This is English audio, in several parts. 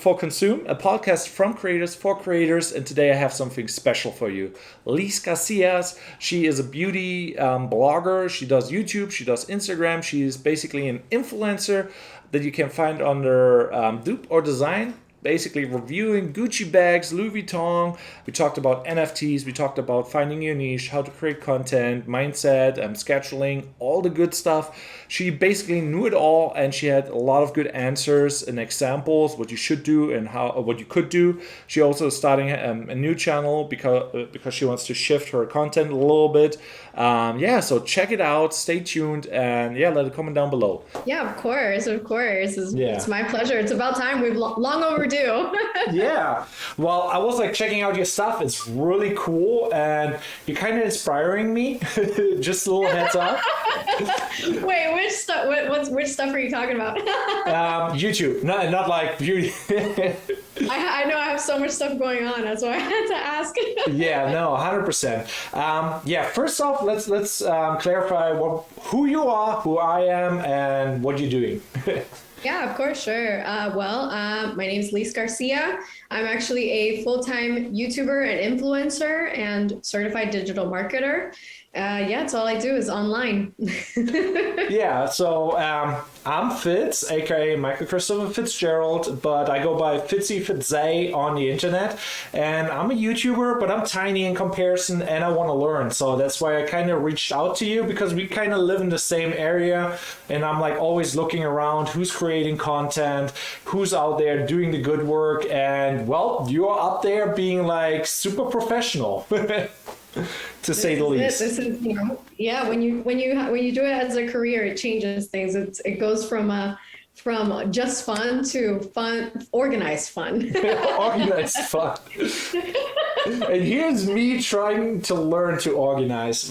for Consume, a podcast from creators for creators. And today I have something special for you. Lees Garcia, she is a beauty blogger. She does YouTube, she does Instagram. She is basically an influencer that you can find under Dupe or Design. Basically reviewing Gucci bags, Louis Vuitton. We talked about NFTs. We talked about finding your niche, how to create content, mindset, scheduling, all the good stuff. She basically knew it all, and she had a lot of good answers and examples what you should do and how what you could do. She also is starting a new channel because she wants to shift her content a little bit. So check it out. Stay tuned, and let it comment down below. Yeah, of course. It's my pleasure. It's about time. We've long overdue. Yeah. Well, I was checking out your stuff. It's really cool, and you're kind of inspiring me. Just a little heads up. Wait, which stuff? Which stuff are you talking about? YouTube, not like beauty. I know I have so much stuff going on. That's why I had to ask. Yeah, no, 100%. First off, let's clarify who you are, who I am, and what you're doing. Yeah, of course, sure. My name is Lees Garcia. I'm actually a full-time YouTuber and influencer and certified digital marketer. It's all I do is online. So I'm Fitz, aka Michael Christopher Fitzgerald, but I go by Fitzy Fitzay on the internet. And I'm a YouTuber, but I'm tiny in comparison, and I want to learn. So that's why I kind of reached out to you, because we kind of live in the same area, and I'm always looking around who's creating content, who's out there doing the good work, and well, you're up there being super professional. To say the least. This is, when you do it as a career, it changes things. It goes from just fun to organized fun. Organized fun. And here's me trying to learn to organize.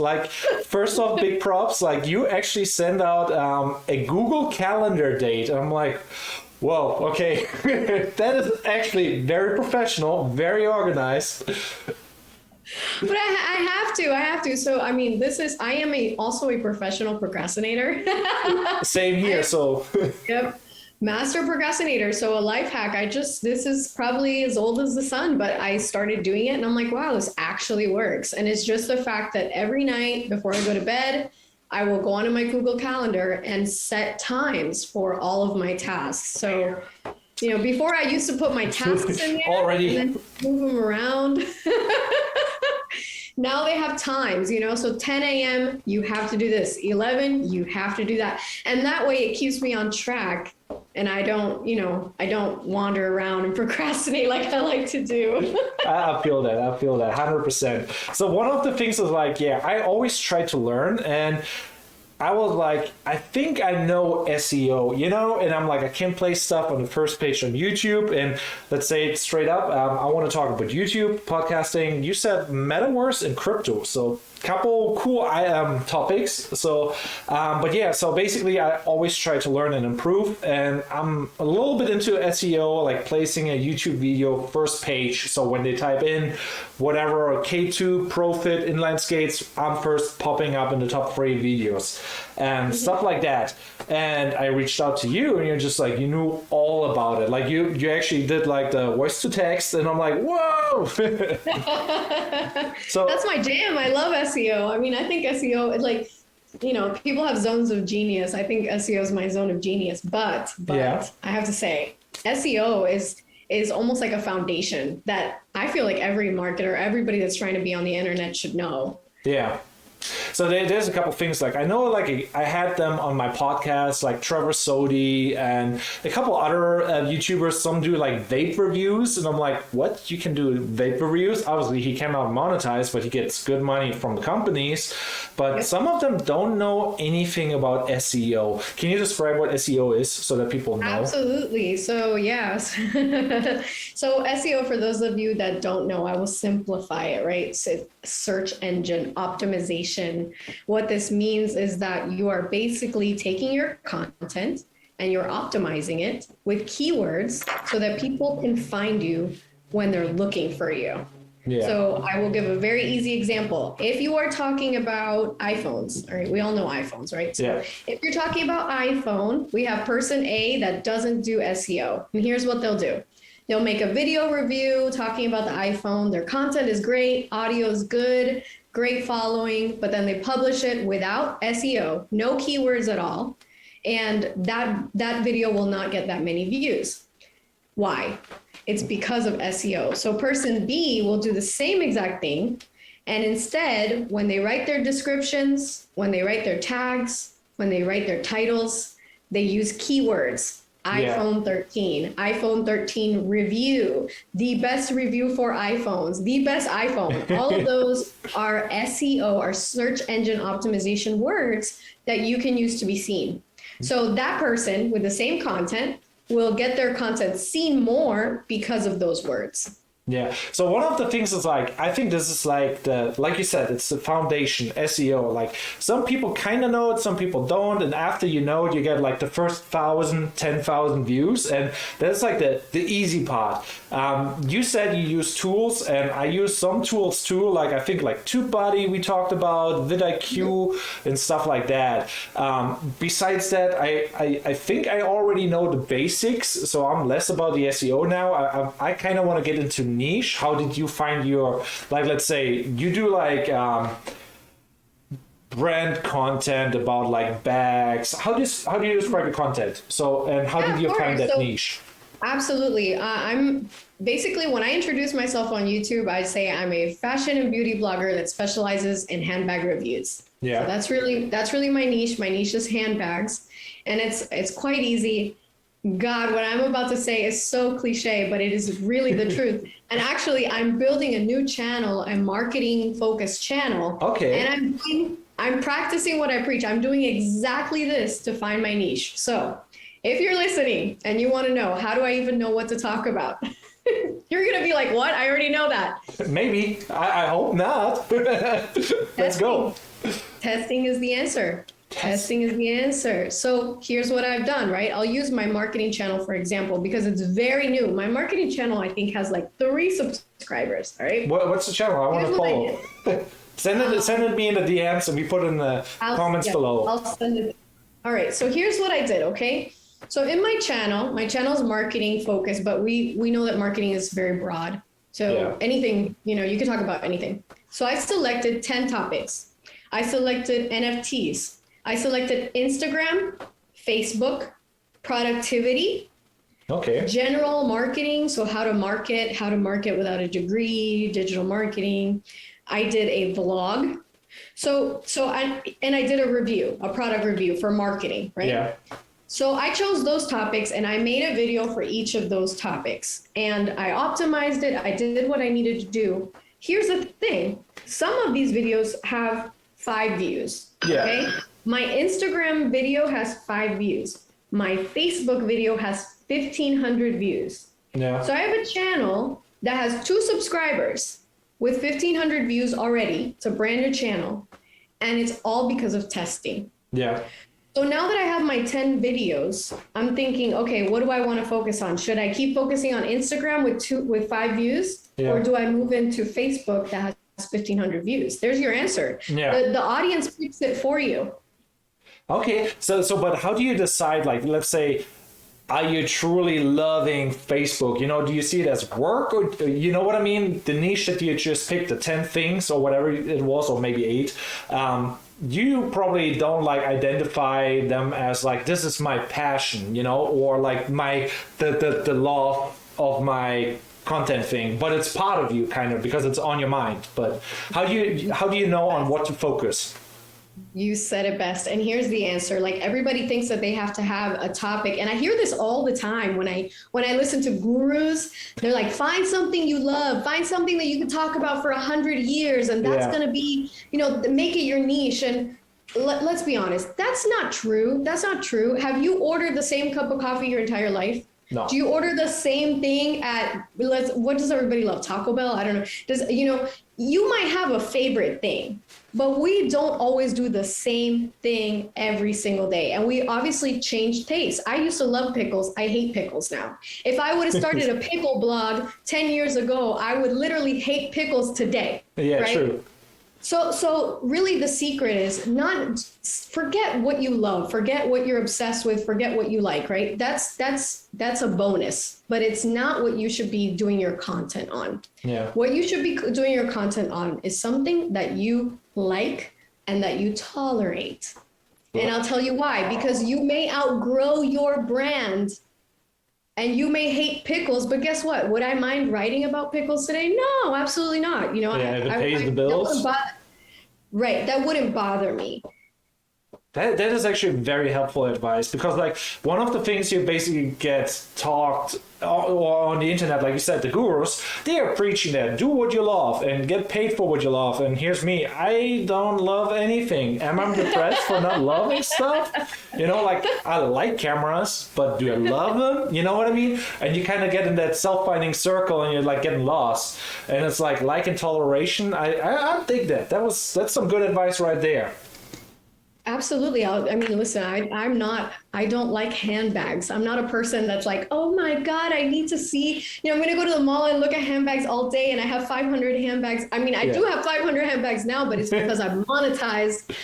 First off, big props. You actually send out a Google Calendar date. And I'm like, whoa, okay. That is actually very professional, very organized. But I have to. So, I am also a professional procrastinator. Same here. Yep. Master procrastinator. So a life hack, this is probably as old as the sun, but I started doing it and I'm like, wow, this actually works. And it's just the fact that every night before I go to bed, I will go onto my Google Calendar and set times for all of my tasks. So, before I used to put my tasks in there already and then move them around. Now they have times, so 10 a.m. you have to do this, 11 you have to do that. And that way it keeps me on track and I don't wander around and procrastinate like I like to do. I feel that 100%. So one of the things is I always try to learn, and I was I think I know SEO, and I'm I can place stuff on the first page on YouTube, and let's say it straight up, I want to talk about YouTube, podcasting. You said metaverse and crypto, so couple cool topics. So basically I always try to learn and improve, and I'm a little bit into SEO, placing a YouTube video first page, so when they type in whatever K2 profit inline skates, I'm first popping up in the top 3 videos and stuff like that. And I reached out to you, and you're just you knew all about it. You actually did the voice to text, and I'm like, whoa. So that's my jam. I love SEO. I think SEO, people have zones of genius. I think SEO is my zone of genius, but yeah. I have to say SEO is almost like a foundation that I feel like every marketer, everybody that's trying to be on the internet should know. Yeah. So there's a couple things I know I had them on my podcast, Trevor Sodi and a couple other YouTubers. Some do vape reviews, and I'm what? You can do vape reviews? Obviously he cannot monetize, but he gets good money from the companies. But yep. Some of them don't know anything about SEO. Can you describe what SEO is so that people know? Absolutely. So yes. So SEO, for those of you that don't know, I will simplify it, right? So search engine optimization. What this means is that you are basically taking your content and you're optimizing it with keywords so that people can find you when they're looking for you. Yeah. So I will give a very easy example. If you are talking about iPhones, all right, we all know iPhones, right? So yeah. If you're talking about iPhone, we have person A that doesn't do SEO. And here's what they'll do. They'll make a video review talking about the iPhone. Their content is great, audio is good, great following, but then they publish it without SEO, no keywords at all. And that video will not get that many views. Why? It's because of SEO. So person B will do the same exact thing. And instead, when they write their descriptions, when they write their tags, when they write their titles, they use keywords. iPhone 13, iPhone 13 review, the best review for iPhones, the best iPhone. All of those are SEO, are search engine optimization words that you can use to be seen. So that person with the same content will get their content seen more because of those words. Yeah. So one of the things is like, I think this is like like you said, it's the foundation, SEO. Like some people kind of know it, some people don't. And after you know it, you get like the first 1,000, 10,000 views. And that's like the easy part. You said you use tools, and I use some tools too. Like I think like TubeBuddy we talked about, vidIQ and stuff like that. Besides that, I think I already know the basics. So I'm less about the SEO now. I kind of want to get into niche. How did you find your, like, let's say you do like brand content about like bags. How do you describe your content? So, and how did you find that niche? Absolutely. I'm basically, when I introduce myself on YouTube, I say I'm a fashion and beauty blogger that specializes in handbag reviews. Yeah. So that's really my niche. My niche is handbags, and it's quite easy. God, what I'm about to say is so cliche, but it is really the truth. And actually, I'm building a new channel, a marketing focused channel. Okay. And I'm practicing what I preach. I'm doing exactly this to find my niche. So if you're listening and you want to know, how do I even know what to talk about? You're going to be like, what? I already know that. Maybe. I hope not. Let's go. Testing is the answer. Testing is the answer. So here's what I've done, right? I'll use my marketing channel, for example, because it's very new. My marketing channel, I think, has like 3 subscribers, all right? What's the channel? I want to follow. Send it me in the DMs, and we put in the comments below. I'll send it. All right, so here's what I did, okay? So in my channel is marketing focused, but we know that marketing is very broad. So anything, you can talk about anything. So I selected 10 topics. I selected NFTs. I selected Instagram, Facebook, productivity, general marketing, so how to market without a degree, digital marketing. I did a vlog. I did a review, a product review for marketing, right? Yeah. So I chose those topics and I made a video for each of those topics, and I optimized it. I did what I needed to do. Here's the thing. Some of these videos have 5 views. Yeah. Okay. My Instagram video has 5 views. My Facebook video has 1,500 views. Yeah. So I have a channel that has 2 subscribers with 1,500 views already. It's a brand new channel, and it's all because of testing. Yeah. So now that I have my 10 videos, I'm thinking, okay, what do I want to focus on? Should I keep focusing on Instagram with 5 views, or do I move into Facebook that has 1,500 views? There's your answer. Yeah. The audience picks it for you. Okay, so but how do you decide, like, let's say, are you truly loving Facebook? Do you see it as work, or you know what I mean? The niche that you just picked, the 10 things or whatever it was, or maybe 8, you probably don't like identify them as like, this is my passion, or like the love of my content thing, but it's part of you kind of because it's on your mind. But how do you know on what to focus? You said it best. And here's the answer. Like, everybody thinks that they have to have a topic. And I hear this all the time when I listen to gurus. They're like, find something you love, find something that you can talk about for 100 years. And that's going to be, make it your niche. And let's be honest, that's not true. That's not true. Have you ordered the same cup of coffee your entire life? No. Do you order the same thing at, what does everybody love? Taco Bell? I don't know. You might have a favorite thing, but we don't always do the same thing every single day. And we obviously changed tastes. I used to love pickles. I hate pickles now. If I would have started a pickle blog 10 years ago, I would literally hate pickles today. Yeah, right? True. So really the secret is not forget what you love, forget what you're obsessed with, forget what you like, right? That's a bonus, but it's not what you should be doing your content on. Yeah. What you should be doing your content on is something that you like and that you tolerate. And I'll tell you why, because you may outgrow your brand and you may hate pickles, but guess what? Would I mind writing about pickles today? No, absolutely not. You know, Yeah, if it pays the bills. Right, that wouldn't bother me. That is actually very helpful advice, because like one of the things you basically get talked on the internet, like you said, the gurus, they are preaching that do what you love and get paid for what you love. And here's me, I don't love anything. Am I depressed for not loving stuff? You know, like I like cameras, but do I love them? You know what I mean? And you kind of get in that self-finding circle and you're like getting lost. And it's like and toleration. I dig that. That's some good advice right there. Absolutely. I mean, listen, I don't like handbags. I'm not a person that's like, oh my God, I need to see, I'm going to go to the mall and look at handbags all day and I have 500 handbags. I mean, I do have 500 handbags now, but it's because I've monetized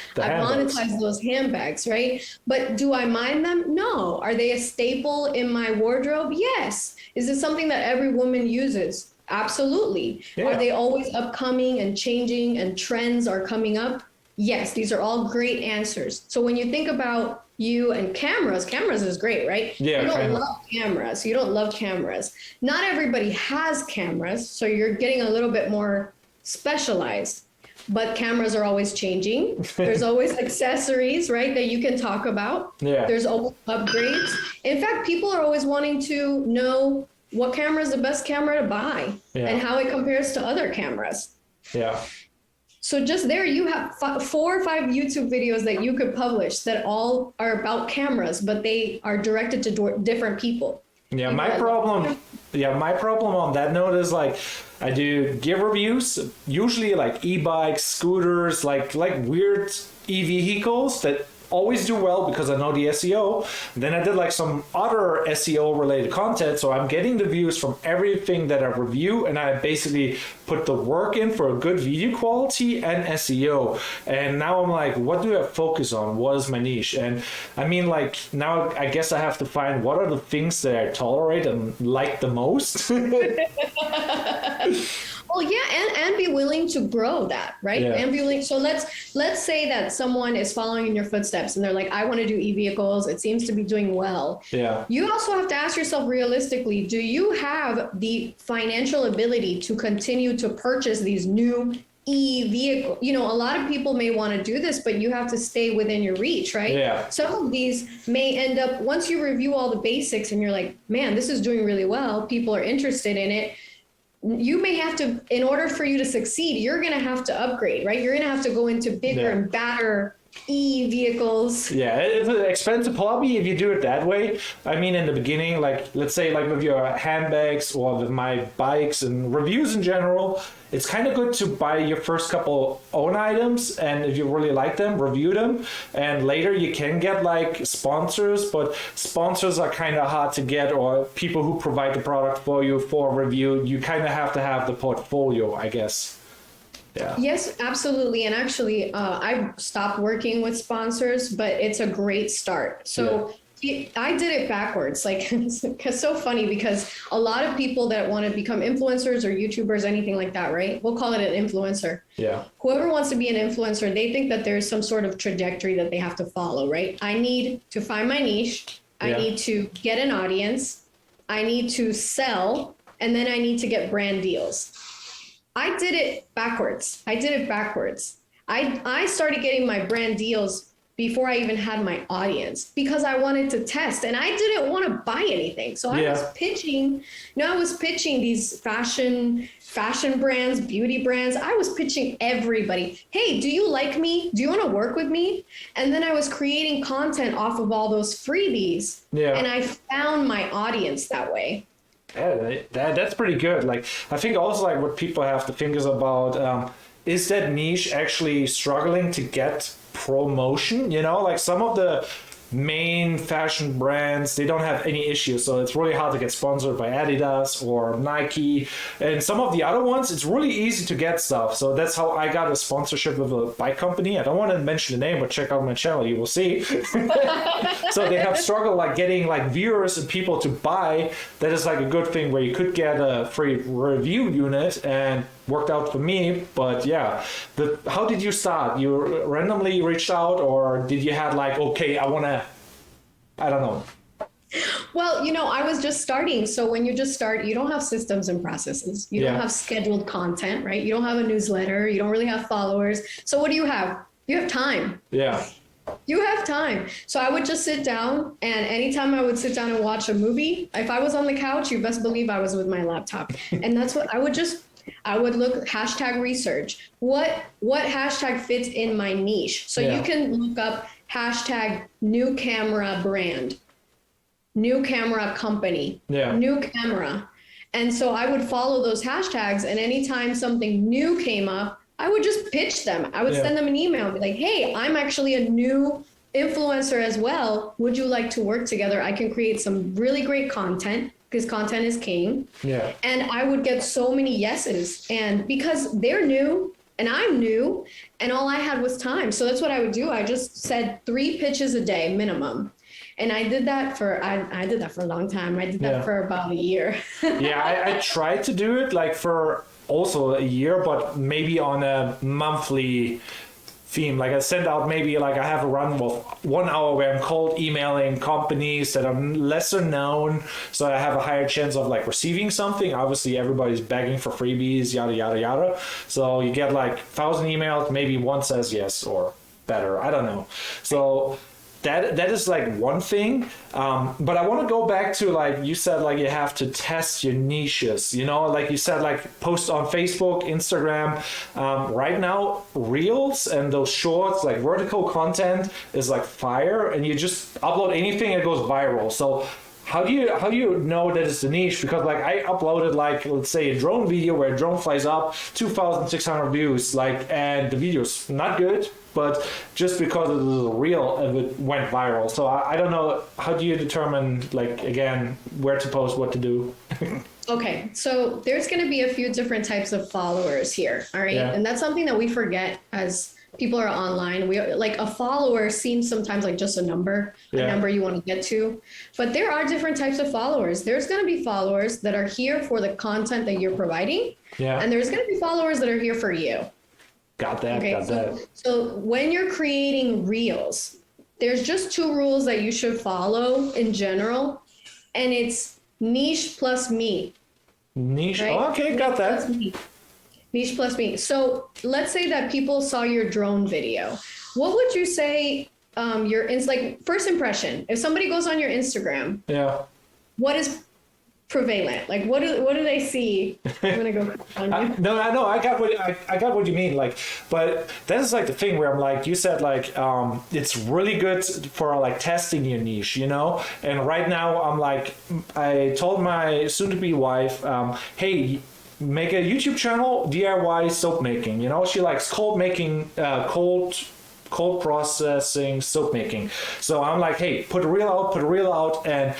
those handbags, right? But do I mind them? No. Are they a staple in my wardrobe? Yes. Is it something that every woman uses? Absolutely. Yeah. Are they always upcoming and changing and trends are coming up? Yes, these are all great answers. So when you think about you and cameras is great, right? Yeah, you don't love cameras. You don't love cameras. Not everybody has cameras, so you're getting a little bit more specialized. But cameras are always changing. There's always accessories, right, that you can talk about. Yeah. There's always upgrades. In fact, people are always wanting to know what camera is the best camera to buy and how it compares to other cameras. Yeah. So just there you have 4 or 5 YouTube videos that you could publish that all are about cameras, but they are directed to different people. Yeah, my problem on that note is like I do gear reviews, usually like e-bikes, scooters, like weird e-vehicles that always do well because I know the SEO. Then I did like some other SEO related content, so I'm getting the views from everything that I review, and I basically put the work in for a good video quality and SEO. And now I'm like, what do I focus on? What is my niche? And I mean, like now I guess I have to find what are the things that I tolerate and like the most. Well, yeah, and be willing to grow that, right? Yeah. And be willing. So let's say that someone is following in your footsteps and they're like, I want to do e-vehicles. It seems to be doing well. Yeah. You also have to ask yourself realistically, do you have the financial ability to continue to purchase these new e-vehicle? A lot of people may want to do this, but you have to stay within your reach, right? Yeah. Some of these may end up, once you review all the basics and you're like, man, this is doing really well. People are interested in it. You may have to, in order for you to succeed, you're going to have to upgrade, right? You're going to have to go into bigger and badder e-vehicles. Yeah, it's an expensive hobby if you do it that way. I mean, in the beginning, like, let's say like with your handbags or with my bikes and reviews in general, it's kind of good to buy your first couple own items, and if you really like them, review them. And later you can get like sponsors, but sponsors are kind of hard to get, or people who provide the product for you for review. You kind of have to have the portfolio, I guess. Yeah. Yes, absolutely. And actually, I've stopped working with sponsors, but it's a great start. So I did it backwards. Like, it's so funny because a lot of people that want to become influencers or YouTubers, anything like that, right? We'll call it an influencer. Yeah. Whoever wants to be an influencer, they think that there's some sort of trajectory that they have to follow, right? I need to find my niche. I need to get an audience. I need to sell. And then I need to get brand deals. I did it backwards. I started getting my brand deals before I even had my audience because I wanted to test and I didn't want to buy anything. So I was pitching, these fashion brands, beauty brands. I was pitching everybody. Hey, do you like me? Do you want to work with me? And then I was creating content off of all those freebies. Yeah. And I found my audience that way. Yeah, that's pretty good. Like, I think also like what people have to think is about, is that niche actually struggling to get promotion? Like some of the main fashion brands, they don't have any issues. So it's really hard to get sponsored by Adidas or Nike. And some of the other ones, it's really easy to get stuff. So that's how I got a sponsorship with a bike company. I don't want to mention the name, but check out my channel, you will see. So they have struggled like getting like viewers and people to buy. That is like a good thing where you could get a free review unit, and worked out for me. But yeah, how did you start? You randomly reached out, or did you have like, okay, I don't know. Well, I was just starting. So when you just start, you don't have systems and processes. You don't have scheduled content, right? You don't have a newsletter. You don't really have followers. So what do you have? You have time. Yeah. You have time. So I would just sit down, and anytime I would sit down and watch a movie, if I was on the couch, you best believe I was with my laptop. And that's what I would look hashtag research. What hashtag fits in my niche? So you can look up hashtag new camera brand, new camera company, new camera. And so I would follow those hashtags, and anytime something new came up, I would just pitch them. I would send them an email and be like, hey, I'm actually a new influencer as well. Would you like to work together? I can create some really great content, because content is king. Yeah. And I would get so many yeses. And because they're new and I'm new, and all I had was time. So that's what I would do. I just said 3 pitches a day minimum. And I did that for a long time. I did that for about a year. I tried to do it like for also a year, but maybe on a monthly theme. Like I send out maybe like I have a run of 1 hour where I'm cold emailing companies that are lesser known, so I have a higher chance of like receiving something. Obviously everybody's begging for freebies, yada yada yada. So you get like 1,000 emails, maybe one says yes or better. I don't know. So that is like one thing, but I want to go back to like you said, like you have to test your niches, like you said, like post on Facebook, Instagram. Right now reels and those shorts, like vertical content, is like fire, and you just upload anything, it goes viral. So how do you know that it's the niche? Because like I uploaded like, let's say, a drone video where a drone flies up, 2,600 views, like, and the video's not good, but just because it was real, it went viral. So I don't know, how do you determine, like, again, where to post, what to do? Okay, so there's going to be a few different types of followers here, all right? And that's something that we forget as people are online. We like, a follower seems sometimes like just a number you want to get to, but there are different types of followers. There's going to be followers that are here for the content that you're providing, and there's going to be followers that are here for you. Got that. Okay, so when you're creating reels, there's just 2 rules that you should follow in general, and it's niche plus me. Niche, right? Okay, got that. Niche plus me. So let's say that people saw your drone video. What would you say like first impression? If somebody goes on your Instagram, what is prevalent? Like what do they see? I'm gonna go on you. No, I know. I got what you mean. Like, but that is like the thing where I'm like, you said like it's really good for like testing your niche, And right now I'm like, I told my soon-to-be wife, hey, make a YouTube channel, DIY soap making. She likes cold processing soap making. So I'm like, hey, put a reel out, and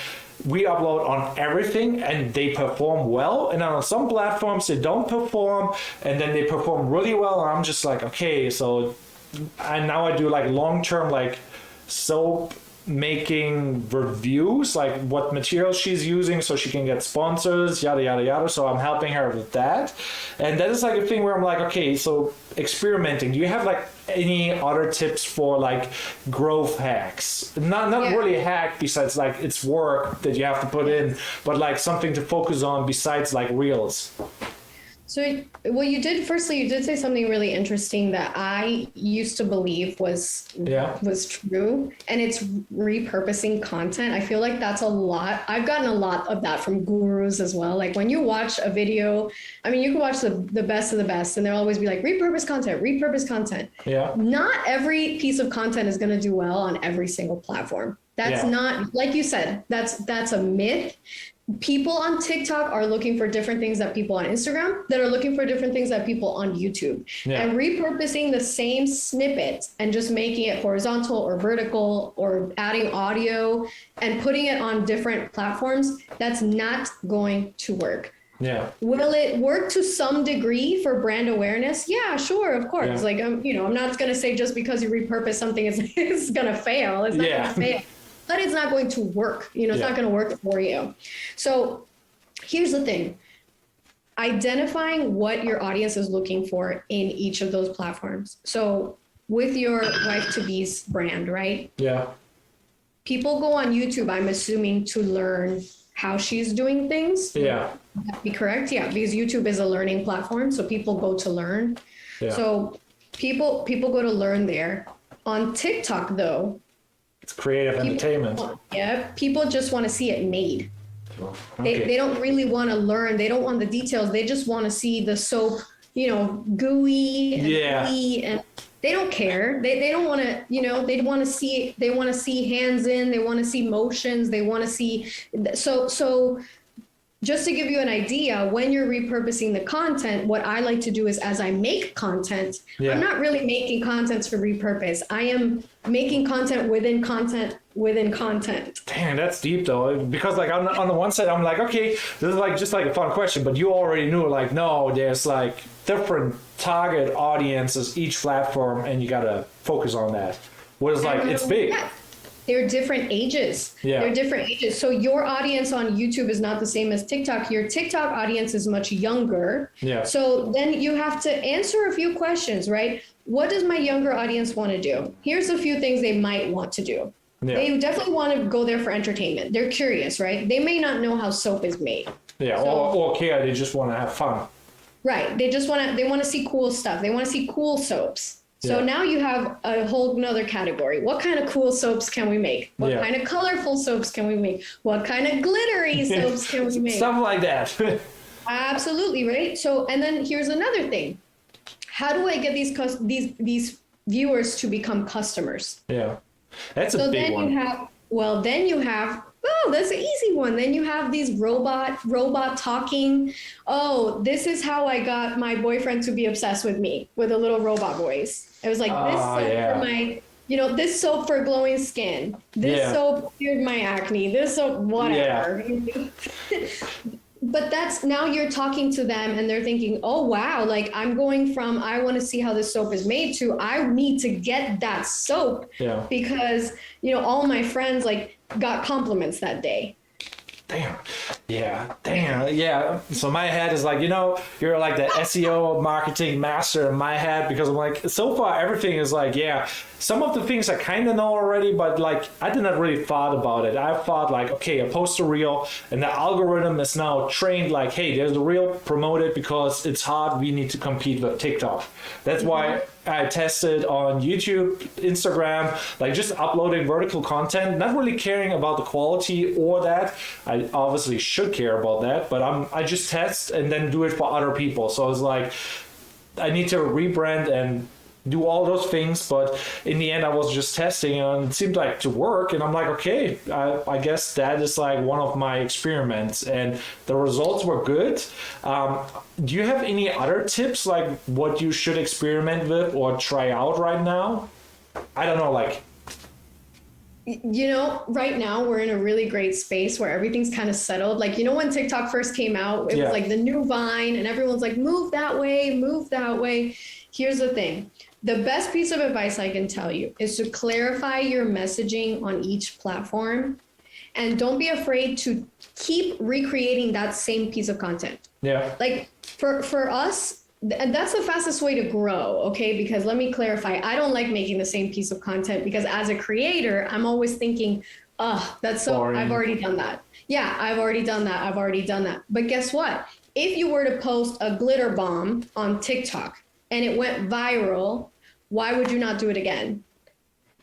we upload on everything, and they perform well. And on some platforms they don't perform, and then they perform really well. And I'm just like, okay, so now I do like long-term like soap making reviews, like what materials she's using so she can get sponsors, yada yada yada. So I'm helping her with that, and that is like a thing where I'm like, okay, so experimenting. Do you have like any other tips for like growth hacks? Not really a hack besides like it's work that you have to put in, but like something to focus on besides like reels. So what you did, firstly, you did say something really interesting that I used to believe was true, and it's repurposing content. I feel like that's a lot. I've gotten a lot of that from gurus as well. Like when you watch a video, I mean, you can watch the best of the best, and they'll always be like, repurpose content. Yeah. Not every piece of content is going to do well on every single platform. That's not, like you said, that's a myth. people on TikTok are looking for different things that people on Instagram that are looking for different things that people on YouTube. Yeah. And repurposing the same snippet and just making it horizontal or vertical or adding audio and putting it on different platforms, that's not going to work. Yeah. Will it work to some degree for brand awareness? Yeah, sure, of course. Yeah. Like, I'm not going to say just because you repurpose something, it's going to fail. It's not going to fail. But it's not going to work. It's not going to work for you. So here's the thing. Identifying what your audience is looking for in each of those platforms. So with your wife-to-be's brand, right? Yeah. People go on YouTube, I'm assuming, to learn how she's doing things. Yeah. Would that be correct? Yeah, because YouTube is a learning platform. So people go to learn. Yeah. So people go to learn there. On TikTok, though, It's creative entertainment. People just want to see it made. Okay. They don't really want to learn. They don't want the details. They just want to see the soap, gooey and gooey, and they don't care. They don't want to, they want to see hands in, they want to see motions, they want to see so just to give you an idea, when you're repurposing the content, what I like to do is as I make content, I'm not really making content for repurpose. I am making content within content within content. Damn, that's deep though. Because like on the one side, I'm like, okay, this is like just like a fun question, but you already knew like, no, there's like different target audiences each platform, and you gotta focus on that. Whereas like it's big. Yeah. They're different ages. Yeah. They're different ages. So your audience on YouTube is not the same as TikTok. Your TikTok audience is much younger. Yeah. So then you have to answer a few questions, right? What does my younger audience want to do? Here's a few things they might want to do. Yeah. They definitely want to go there for entertainment. They're curious, right? They may not know how soap is made. Yeah, so, or care, they just want to have fun. Right. They want to see cool stuff. They want to see cool soaps. So now you have a whole nother category. What kind of cool soaps can we make? What kind of colorful soaps can we make? What kind of glittery soaps can we make? Stuff like that. Absolutely, right? So, and then here's another thing. How do I get these viewers to become customers? Yeah, that's a big one. Then you have, that's an easy one. Then you have these robot talking. Oh, this is how I got my boyfriend to be obsessed with me, with a little robot voice. It was like, this soap for my, this soap for glowing skin. This soap cured my acne. This soap, whatever. Yeah. But that's, now you're talking to them and they're thinking, oh, wow, like I'm going from, I want to see how this soap is made to, I need to get that soap because, all my friends like got compliments that day. Damn. Yeah. So my head is like, you're like the SEO marketing master in my head, because I'm like, so far everything is like, some of the things I kind of know already, but like I did not really thought about it. I thought like, okay, I post a reel and the algorithm is now trained like, hey, there's a reel, promote it because it's hard. We need to compete with TikTok. That's why I tested on YouTube, Instagram, like just uploading vertical content, not really caring about the quality or that. I obviously should care about that, but I just test and then do it for other people. So it's like, I need to rebrand and do all those things, but in the end I was just testing and it seemed like to work, and I'm like, okay, I guess that is like one of my experiments, and the results were good. Do you have any other tips like what you should experiment with or try out right now? I don't know, like, right now we're in a really great space where everything's kind of settled. Like, when TikTok first came out, it was like the new Vine and everyone's like, move that way. Here's the thing. The best piece of advice I can tell you is to clarify your messaging on each platform, and don't be afraid to keep recreating that same piece of content. Yeah. Like for us, and that's the fastest way to grow, okay? Because let me clarify, I don't like making the same piece of content because as a creator, I'm always thinking, that's so boring. I've already done that. Yeah, I've already done that. But guess what? If you were to post a glitter bomb on TikTok and it went viral, why would you not do it again?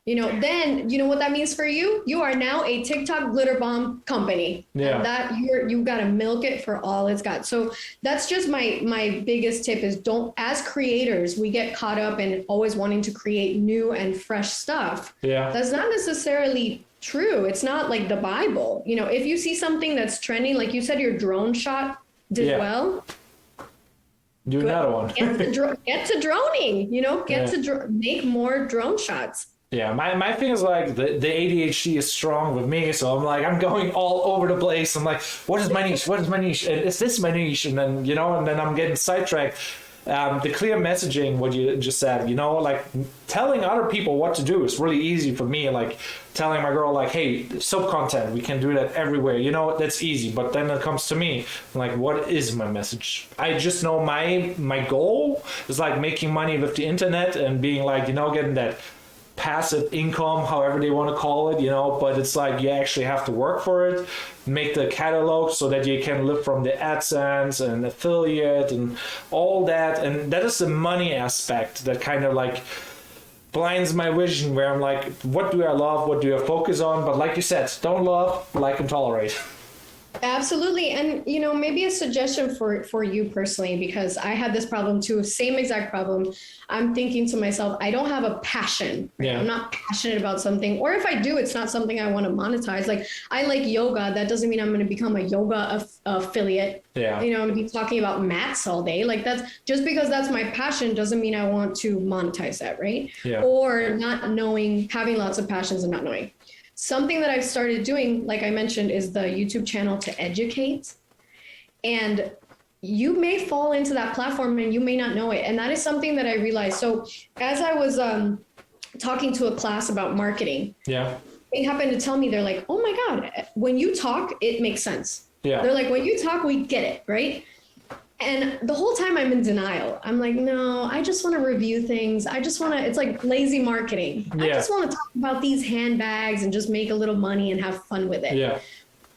Then you know what that means for you? You are now a TikTok glitter bomb company. Yeah. And that you got to milk it for all it's got. So that's just my biggest tip is as creators, we get caught up in always wanting to create new and fresh stuff. Yeah. That's not necessarily true. It's not like the Bible. You know, if you see something that's trending, like you said, your drone shot did well. Do another one. Get to droning, you know, make more drone shots. Yeah, my thing is like the ADHD is strong with me, so I'm like I'm going all over the place. I'm like, what is my niche? What is my niche? And is this my niche? And then and then I'm getting sidetracked. The clear messaging, what you just said, like telling other people what to do is really easy for me. Like telling my girl, like, hey, soap content, we can do that everywhere. That's easy. But then it comes to me, like, what is my message? I just know my goal is like making money with the internet and being like, getting that passive income, however they want to call it, but it's like you actually have to work for it, make the catalog so that you can live from the AdSense and affiliate and all that. And that is the money aspect that kind of like blinds my vision, where I'm like, what do I love? What do I focus on? But like you said, don't love, like, and tolerate. Absolutely. And, maybe a suggestion for you personally, because I had this problem too, same exact problem. I'm thinking to myself, I don't have a passion. Right? Yeah. I'm not passionate about something. Or if I do, it's not something I want to monetize. Like I like yoga. That doesn't mean I'm going to become a yoga affiliate. Yeah. I'm going to be talking about mats all day. Like that's just because that's my passion doesn't mean I want to monetize that. Right. Yeah. Or not knowing, having lots of passions and not knowing. Something that I've started doing, like I mentioned, is the YouTube channel to educate. And you may fall into that platform and you may not know it. And that is something that I realized. So as I was talking to a class about marketing, they happened to tell me, they're like, oh my God, when you talk, it makes sense. Yeah. They're like, when you talk, we get it, right? And the whole time I'm in denial. I'm like, no, I just want to review things. It's like lazy marketing. Yeah. I just want to talk about these handbags and just make a little money and have fun with it. Yeah.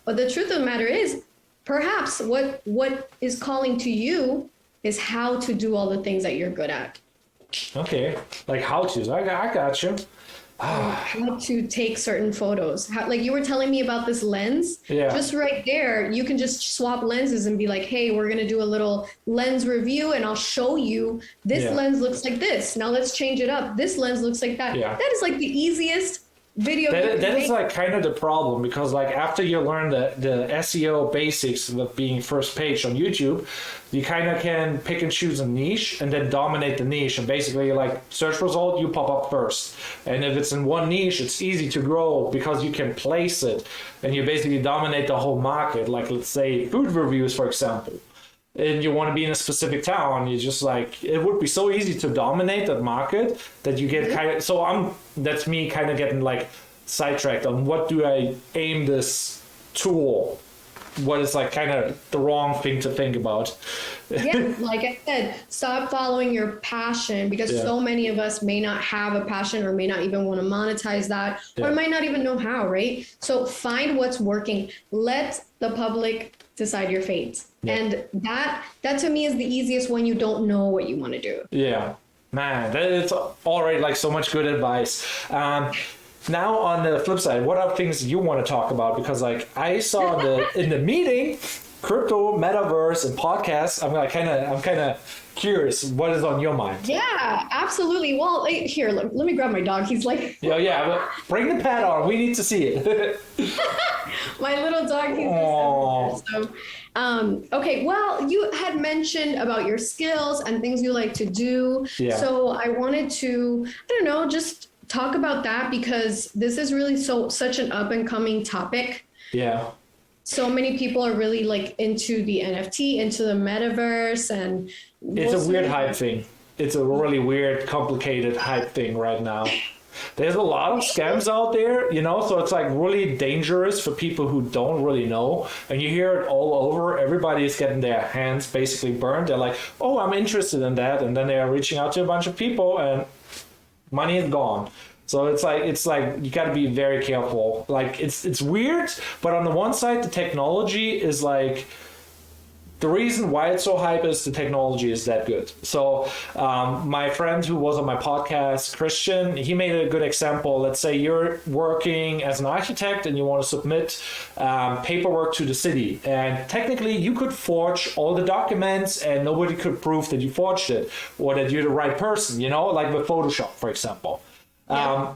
But the truth of the matter is, perhaps what is calling to you is how to do all the things that you're good at. Okay. Like how to. I got you. How to take certain photos. Like you were telling me about this lens. Yeah. Just right there, you can just swap lenses and be like, hey, we're going to do a little lens review and I'll show you this lens looks like this. Now let's change it up. This lens looks like that. Yeah. That is like the easiest video. That is like kind of the problem, because like after you learn the SEO basics of being first page on YouTube, you kind of can pick and choose a niche and then dominate the niche. And basically like search result, you pop up first. And if it's in one niche, it's easy to grow because you can place it and you basically dominate the whole market. Like let's say food reviews, for example. And you want to be in a specific town, you just like, it would be so easy to dominate that market that you get kind of, that's me kind of getting like sidetracked on what do I aim this tool, what is like kind of the wrong thing to think about. Yeah, like I said, stop following your passion, because so many of us may not have a passion or may not even want to monetize that or might not even know how, right? So find what's working. Let the public decide your fate. Yeah. And that to me is the easiest when you don't know what you want to do. Yeah, man, it's already like so much good advice. Now on the flip side, what are things you want to talk about? Because like I saw in the meeting, crypto, metaverse, and podcasts. I'm kind of curious what is on your mind. Yeah, absolutely. Well, here, let me grab my dog. He's like, but bring the pad on. We need to see it. My little dog. He's okay. Well, you had mentioned about your skills and things you like to do. Yeah. So I wanted to, just talk about that, because this is really such an up and coming topic. Yeah. So many people are really like into the NFT, into the metaverse, and it's a weird hype thing. It's a really weird, complicated hype thing right now. There's a lot of scams out there, so it's like really dangerous for people who don't really know. And you hear it all over. Everybody is getting their hands basically burned. They're like, oh, I'm interested in that. And then they are reaching out to a bunch of people and money is gone. So it's like you got to be very careful. Like it's weird, but on the one side, the technology is like, the reason why it's so hype is the technology is that good. So my friend who was on my podcast, Christian, he made a good example. Let's say you're working as an architect and you want to submit paperwork to the city. And technically you could forge all the documents and nobody could prove that you forged it or that you're the right person, like with Photoshop, for example. Yeah.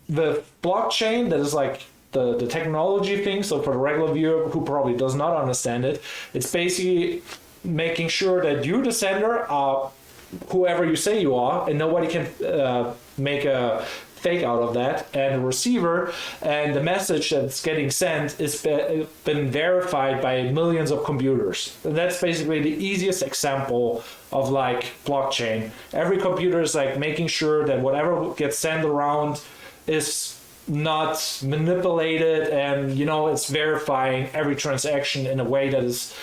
The blockchain that is like the technology thing. So for the regular viewer who probably does not understand it, it's basically making sure that you, the sender, are whoever you say you are, and nobody can make a fake out of that. And the receiver and the message that's getting sent is been verified by millions of computers. And that's basically the easiest example of like blockchain. Every computer is like making sure that whatever gets sent around is not manipulated, and it's verifying every transaction in a way that is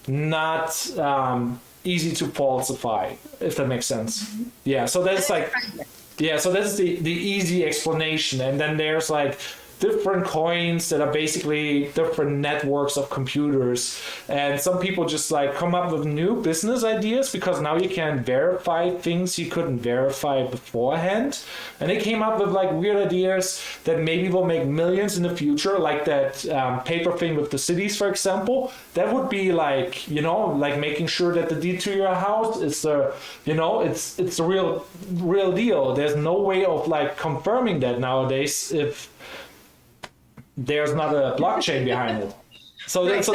not easy to falsify, if that makes sense. Mm-hmm. Yeah, so that's like, yeah, so that's the easy explanation. And then there's like different coins that are basically different networks of computers. And some people just like come up with new business ideas because now you can verify things you couldn't verify beforehand. And they came up with like weird ideas that maybe will make millions in the future, like that paper thing with the cities, for example. That would be like, like making sure that the deed to your house is the, it's a real deal. There's no way of like confirming that nowadays if there's not a blockchain behind it. So that's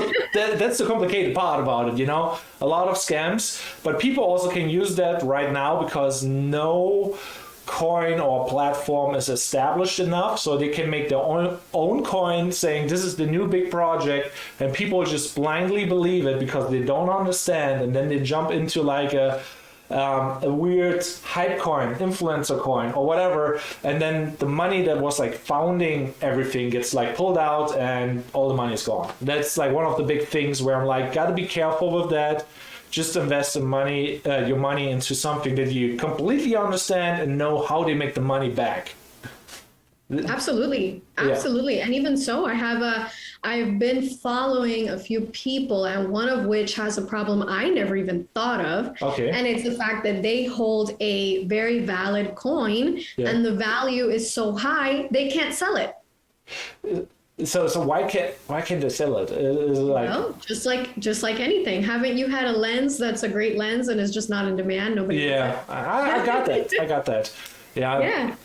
the complicated part about it, a lot of scams, but people also can use that right now because no coin or platform is established enough, so they can make their own coin saying this is the new big project, and people just blindly believe it because they don't understand, and then they jump into like a weird hype coin, influencer coin, or whatever, and then the money that was like founding everything gets like pulled out and all the money is gone. That's like one of the big things where I'm like, gotta be careful with that. Just invest your money into something that you completely understand and know how they make the money back. Absolutely. Yeah. And even so, I've been following a few people, and one of which has a problem I never even thought of. Okay. And it's the fact that they hold a very valid coin, and the value is so high they can't sell it. So why can't they sell it? Well, just like anything. Haven't you had a lens that's a great lens and is just not in demand? Nobody. Yeah, I got that. I got that. Yeah.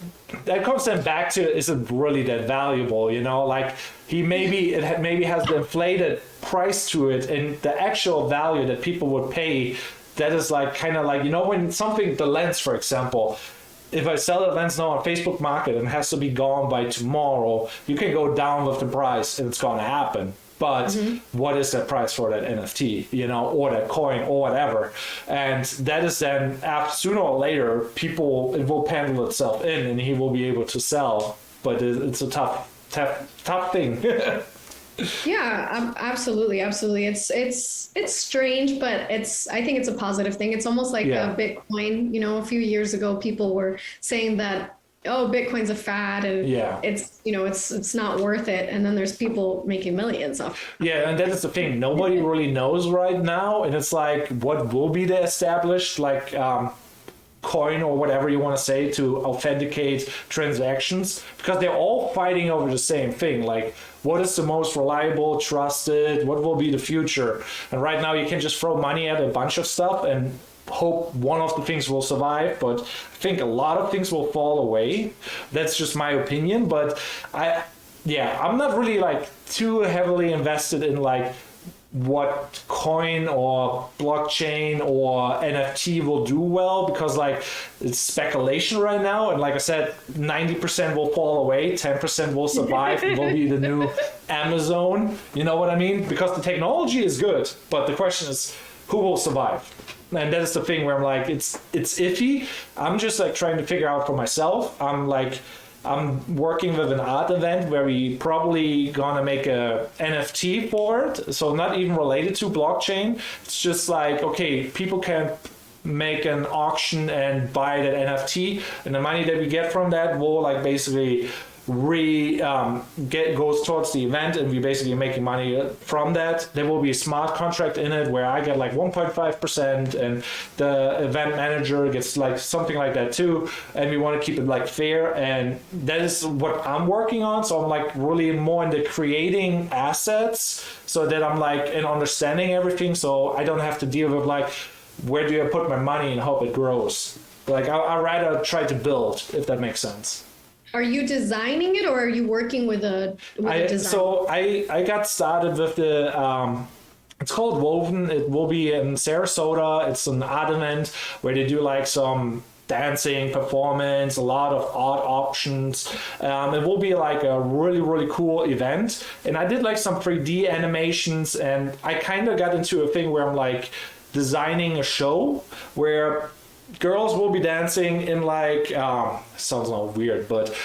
That comes then back to, is it really that valuable? Like it maybe has the inflated price to it, and the actual value that people would pay, that is like kind of like, when something, the lens, for example, if I sell that lens now on Facebook Market and it has to be gone by tomorrow, you can go down with the price and it's going to happen. But what is that price for that NFT, or that coin or whatever? And that is then, sooner or later, it will pendle itself in and he will be able to sell. But it's a tough thing. Yeah, absolutely. It's strange, but I think it's a positive thing. It's almost like Bitcoin. A few years ago, people were saying that, Bitcoin's a fad and it's not worth it. And then there's people making millions off. Yeah, and that is the thing. Nobody really knows right now. And it's like, what will be the established coin or whatever you want to say to authenticate transactions? Because they're all fighting over the same thing. Like, what is the most reliable, trusted? What will be the future? And right now you can just throw money at a bunch of stuff and hope one of the things will survive, but I think a lot of things will fall away. That's just my opinion, but I'm not really like too heavily invested in like what coin or blockchain or NFT will do well, because like it's speculation right now, and like I said, 90% will fall away, 10% will survive and will be the new Amazon. You know what I mean? Because the technology is good, but the question is who will survive? And that's the thing where I'm like, it's iffy. I'm just like trying to figure out for myself. I'm working with an art event where we probably gonna make a NFT for it. So not even related to blockchain. It's just like, okay, people can make an auction and buy that NFT, and the money that we get from that will like basically goes towards the event, and we basically making money from that. There will be a smart contract in it where I get like 1.5% and the event manager gets like something like that too, and we want to keep it like fair, and that is what I'm working on. So I'm like really more into creating assets so that I'm like in understanding everything, so I don't have to deal with like, where do I put my money and hope it grows? Like I'd rather try to build, if that makes sense. Are you designing it or are you working with a designer? So I got started with the it's called Woven. It will be in Sarasota. It's an art event where they do like some dancing performance, a lot of art options. It will be like a really cool event. And I did like some 3D animations, and I kind of got into a thing where I'm like designing a show where girls will be dancing in like sounds all weird, but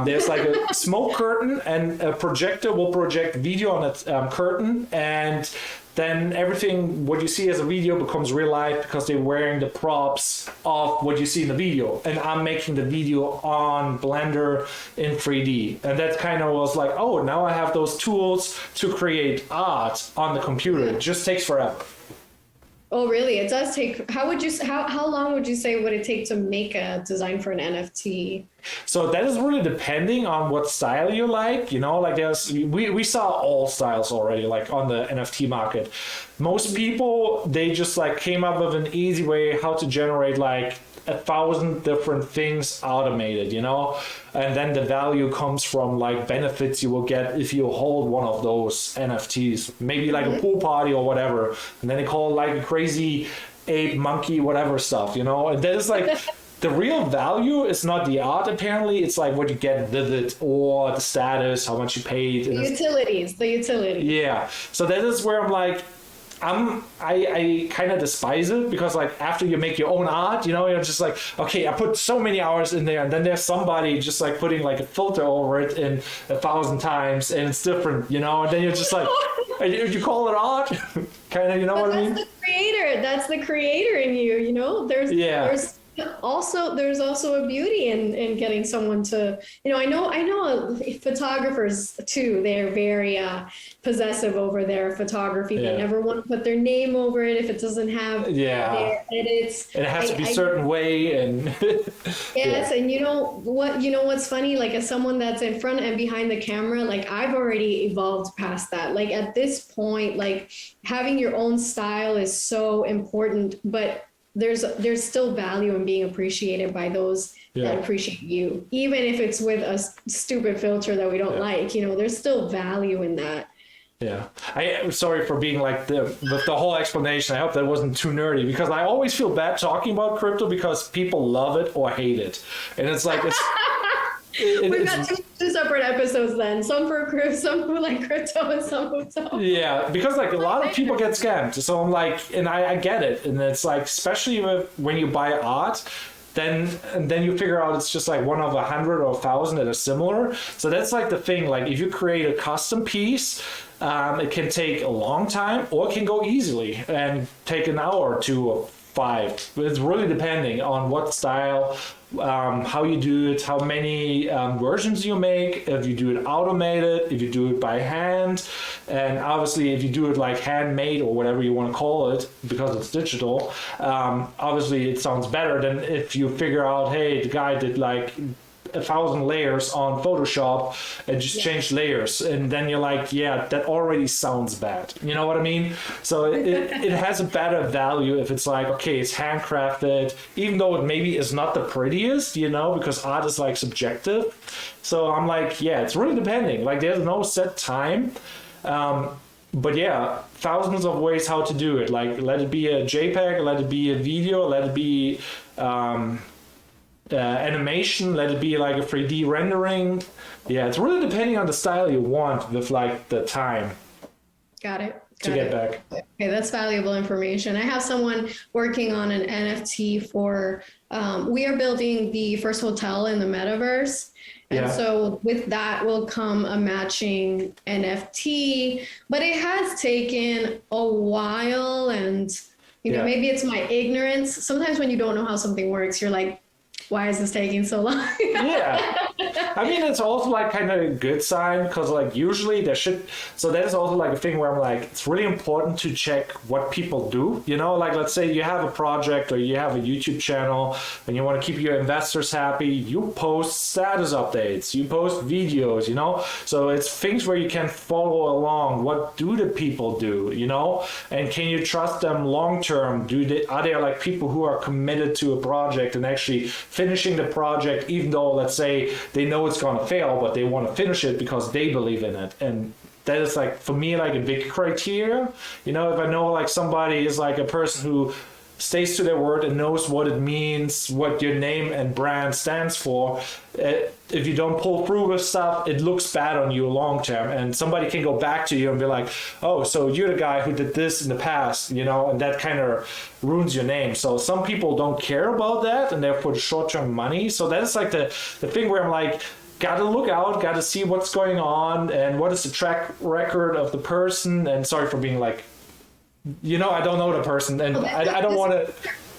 there's like a smoke curtain, and a projector will project video on that curtain, and then everything what you see as a video becomes real life because they're wearing the props of what you see in the video, and I'm making the video on Blender in 3D. And that kind of was like, oh, now I have those tools to create art on the computer. It just takes forever. Oh, really? It does take, how long would you say would it take to make a design for an NFT? So that is really depending on what style you like, like we saw all styles already, like on the NFT market. Most people, they just like came up with an easy way how to generate like 1,000 different things automated, and then the value comes from like benefits you will get if you hold one of those NFTs, maybe like a pool party or whatever, and then they call it like a crazy ape, monkey, whatever stuff, and that is like the real value is not the art, apparently. It's like what you get with it, or the status, how much you paid. The utility. Yeah. So that is where I'm like, I kind of despise it, because like after you make your own art, you're just like, okay, I put so many hours in there, and then there's somebody just like putting like a filter over it in 1,000 times, and it's different, and then you're just like, you call it art, kind of, what I mean? That's the creator in you, there's also a beauty in getting someone to, I know photographers too, they're very possessive over their photography. They never want to put their name over it if it doesn't have their edits. And it has to be a certain way, and yes. And what's funny, like as someone that's in front and behind the camera, like I've already evolved past that. Like at this point, like having your own style is so important, but there's still value in being appreciated by those that appreciate you, even if it's with a stupid filter that we don't like. There's still value in that. Yeah, I'm sorry for being like with the whole explanation. I hope that wasn't too nerdy, because I always feel bad talking about crypto because people love it or hate it, and it's like We've got two separate episodes then. Some for like crypto and some for don't. Yeah, because like a lot of people get scammed. So I'm like, and I get it. And it's like, especially when you buy art, then you figure out it's just like one of 100 or 1,000 that are similar. So that's like the thing. Like if you create a custom piece, it can take a long time, or it can go easily and take an hour or 2 or 5. It's really depending on what style, how you do it, how many versions you make, if you do it automated, if you do it by hand, and obviously if you do it like handmade or whatever you want to call it, because it's digital, obviously it sounds better than if you figure out, hey, the guy did like 1,000 layers on Photoshop and just changed layers, and then you're like, yeah, that already sounds bad. You know what I mean? So it has a better value if it's like, okay, it's handcrafted, even though it maybe is not the prettiest, because art is like subjective. So I'm like, yeah, it's really depending. Like there's no set time. But yeah, thousands of ways how to do it. Like let it be a JPEG, let it be a video, let it be animation, let it be like a 3D rendering. Yeah, it's really depending on the style you want with like the time. Got it. To get back. Okay, that's valuable information. I have someone working on an NFT for, we are building the first hotel in the metaverse. And so with that will come a matching NFT, but it has taken a while, and maybe it's my ignorance. Sometimes when you don't know how something works, you're like, why is this taking so long? I mean, it's also like kind of a good sign, because like usually so that is also like a thing where I'm like, it's really important to check what people do, like let's say you have a project or you have a YouTube channel and you want to keep your investors happy, you post status updates, you post videos, so it's things where you can follow along. What do the people do, and can you trust them long term? Are there like people who are committed to a project and actually finishing the project, even though let's say they know it's going to fail, but they want to finish it because they believe in it. And that is like, for me, like a big criteria. You know, if I know like somebody is like a person who stays to their word and knows what it means, what your name and brand stands for, if you don't pull through with stuff, it looks bad on you long term. And somebody can go back to you and be like, oh, so you're the guy who did this in the past, you know, and that kind of ruins your name. So some people don't care about that, and they're for the short-term money. So that is like the thing where I'm like, gotta look out, gotta see what's going on and what is the track record of the person. And sorry for being like, you know, I don't know the person, and I don't want to.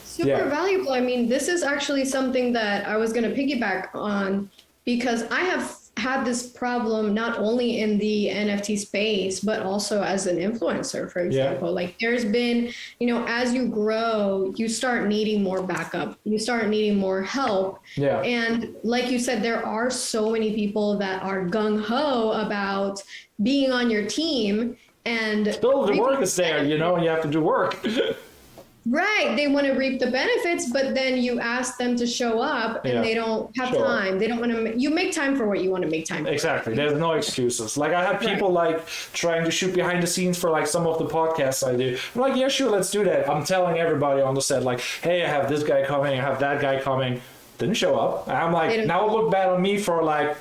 Super valuable. I mean, this is actually something that I was going to piggyback on, because I have had this problem not only in the NFT space, but also as an influencer, for example. Like there's been, you know, as you grow, you start needing more backup, you start needing more help. Yeah. And like you said, there are so many people that are gung-ho about being on your team. And still the work is there, you know, and you have to do work. Right. They want to reap the benefits, but then you ask them to show up and they don't have time. They don't want to, you make time for what you want to make time for. Exactly. There's no excuses. Like I have people like trying to shoot behind the scenes for like some of the podcasts I do. I'm like, yeah, sure, let's do that. I'm telling everybody on the set, like, hey, I have this guy coming, I have that guy coming. Didn't show up. And I'm like, now it look bad on me for like,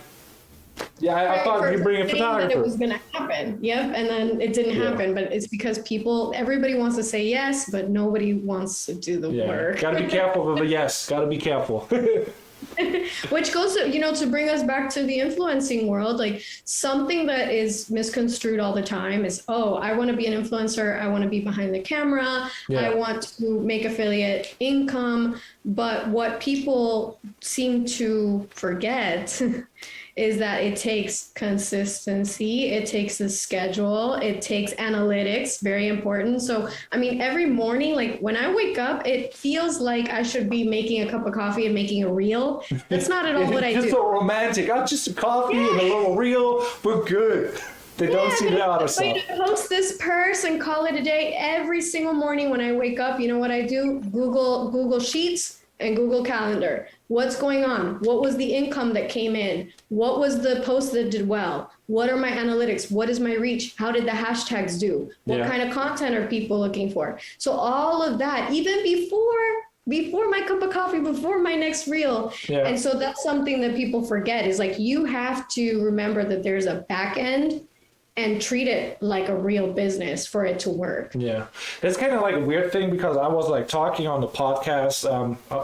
I thought you'd bring a photographer. That it was going to happen. Yep. And then it didn't happen, but it's because everybody wants to say yes, but nobody wants to do the work. Got to be careful with the yes. Got to be careful. Which goes to, you know, to bring us back to the influencing world, like something that is misconstrued all the time is, oh, I want to be an influencer. I want to be behind the camera. I want to make affiliate income. But what people seem to forget is that it takes consistency, it takes a schedule, it takes analytics, very important. So, I mean, every morning, like when I wake up, it feels like I should be making a cup of coffee and making a reel. That's not at all what I do. Just so romantic. Oh, just a coffee and a little reel, we're good. They don't see the other stuff. I'm going to post this purse and call it a day. Every single morning when I wake up, you know what I do? Google Sheets and Google Calendar. What's going on? What was the income that came in? What was the post that did well? What are my analytics? What is my reach? How did the hashtags do? What kind of content are people looking for? So all of that, even before my cup of coffee, before my next reel. And so that's something that people forget, is like, you have to remember that there's a back end and treat it like a real business for it to work. Yeah. It's kind of like a weird thing, because I was like talking on the podcast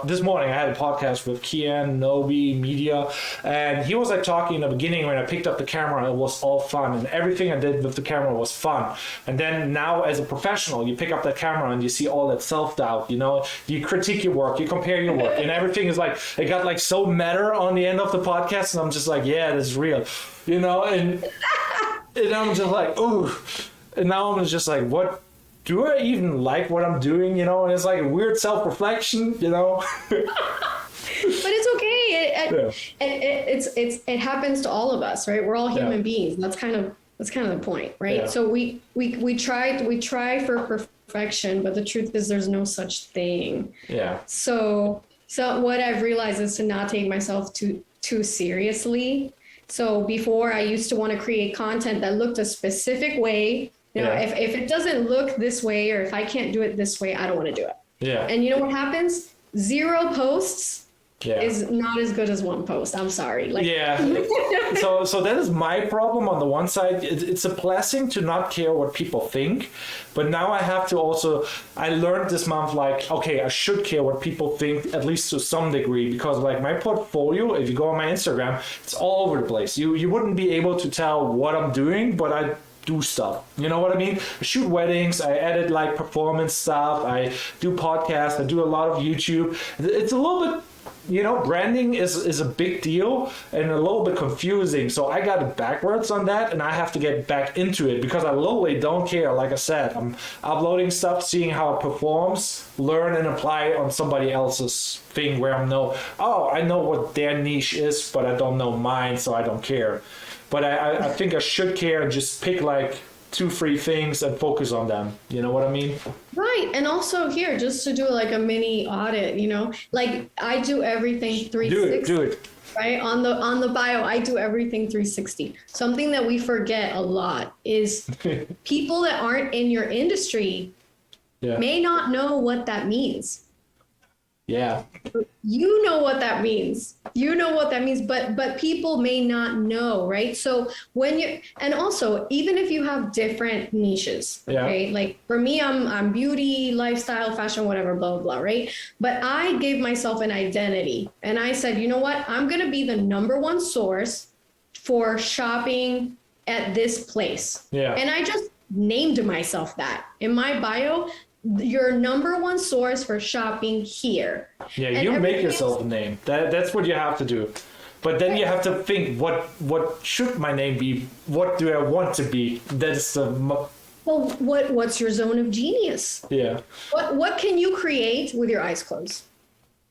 this morning. I had a podcast with Kian, Nobi, Media, and he was like talking in the beginning when I picked up the camera, it was all fun and everything I did with the camera was fun. And then now as a professional, you pick up that camera and you see all that self-doubt, you know, you critique your work, you compare your work, and everything is like, it got like so meta on the end of the podcast, and I'm just like, yeah, this is real, you know, and I'm just like, ooh. And now I'm just like, what? Do I even like what I'm doing, you know? And it's like a weird self-reflection, you know? But it's okay. It happens to all of us, right? We're all human beings. That's kind of the point, right? Yeah. So we try for perfection, but the truth is there's no such thing. Yeah. So what I've realized is to not take myself too seriously. So before, I used to want to create content that looked a specific way. You know, if it doesn't look this way, or if I can't do it this way, I don't want to do it. Yeah. And you know what happens? 0 posts is not as good as 1 post. I'm sorry. Like, so that is my problem. On the one side, it's a blessing to not care what people think, but now I have to also, I learned this month, like, okay, I should care what people think, at least to some degree, because like my portfolio, if you go on my Instagram, it's all over the place. You wouldn't be able to tell what I'm doing, but I do stuff. You know what I mean? I shoot weddings, I edit like performance stuff, I do podcasts, I do a lot of YouTube. It's a little bit, you know, branding is a big deal and a little bit confusing. So I got it backwards on that, and I have to get back into it because I literally don't care. Like I said, I'm uploading stuff, seeing how it performs, learn and apply on somebody else's thing where I know what their niche is, but I don't know mine, so I don't care. But I think I should care and just pick like two, three things and focus on them. You know what I mean? Right. And also here, just to do like a mini audit, like I do everything 360. Do it. Right? On the bio, I do everything 360. Something that we forget a lot is people that aren't in your industry may not know what that means. Yeah. You know what that means. But people may not know, right? So and also, even if you have different niches, right? Like for me, I'm beauty, lifestyle, fashion, whatever, blah, blah, blah, right? But I gave myself an identity and I said, you know what? I'm going to be the number one source for shopping at this place. Yeah. And I just named myself that in my bio. Your number one source for shopping here. Yeah, and you make yourself a name. That's what you have to do. But then you have to think, what should my name be? What do I want to be? That's the... Well, what's your zone of genius? Yeah. What can you create with your eyes closed?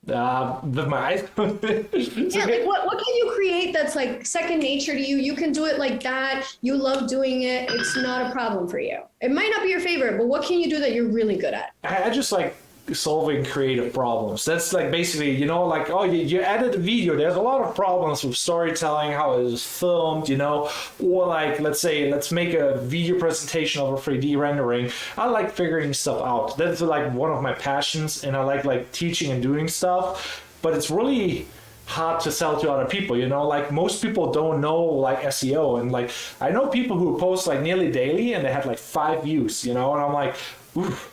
With my eyes. Yeah, like what can you create that's like second nature to you? You can do it like that. You love doing it. It's not a problem for you. It might not be your favorite, but what can you do that you're really good at? I just like solving creative problems. That's like basically, like, oh, you edit a video. There's a lot of problems with storytelling, how it is filmed, or like, let's make a video presentation of a 3D rendering. I like figuring stuff out. That's like one of my passions, and I like teaching and doing stuff, but it's really hard to sell to other people, like most people don't know like SEO, and like I know people who post like nearly daily and they have like 5 views, and I'm like, oof.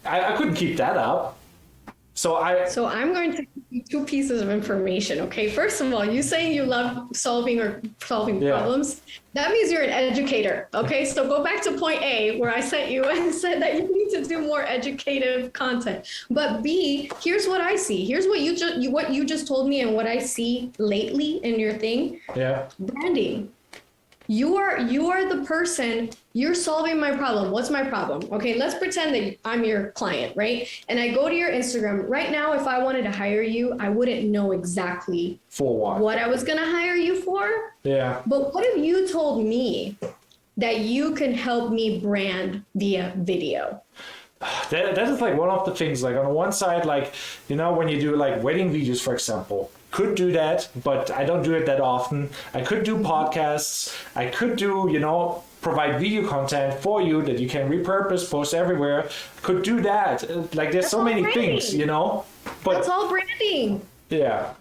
I couldn't keep that up. So I'm going to give you 2 pieces of information. Okay. First of all, you saying you love solving problems. That means you're an educator. Okay. So go back to point A where I sent you and said that you need to do more educative content. But B, here's what I see. Here's what you just told me and what I see lately in your thing. Yeah. Branding. You are the person, you're solving my problem. What's my problem? Okay, let's pretend that I'm your client, right? And I go to your Instagram. Right now, if I wanted to hire you, I wouldn't know exactly for what I was going to hire you for. Yeah. But what if you told me that you can help me brand via video? That is like one of the things, like on the one side, like, when you do like wedding videos, for example, could do that, but I don't do it that often. I could do podcasts. I could do, provide video content for you that you can repurpose, post everywhere. Could do that. Like there's so many things, but that's all branding. Yeah.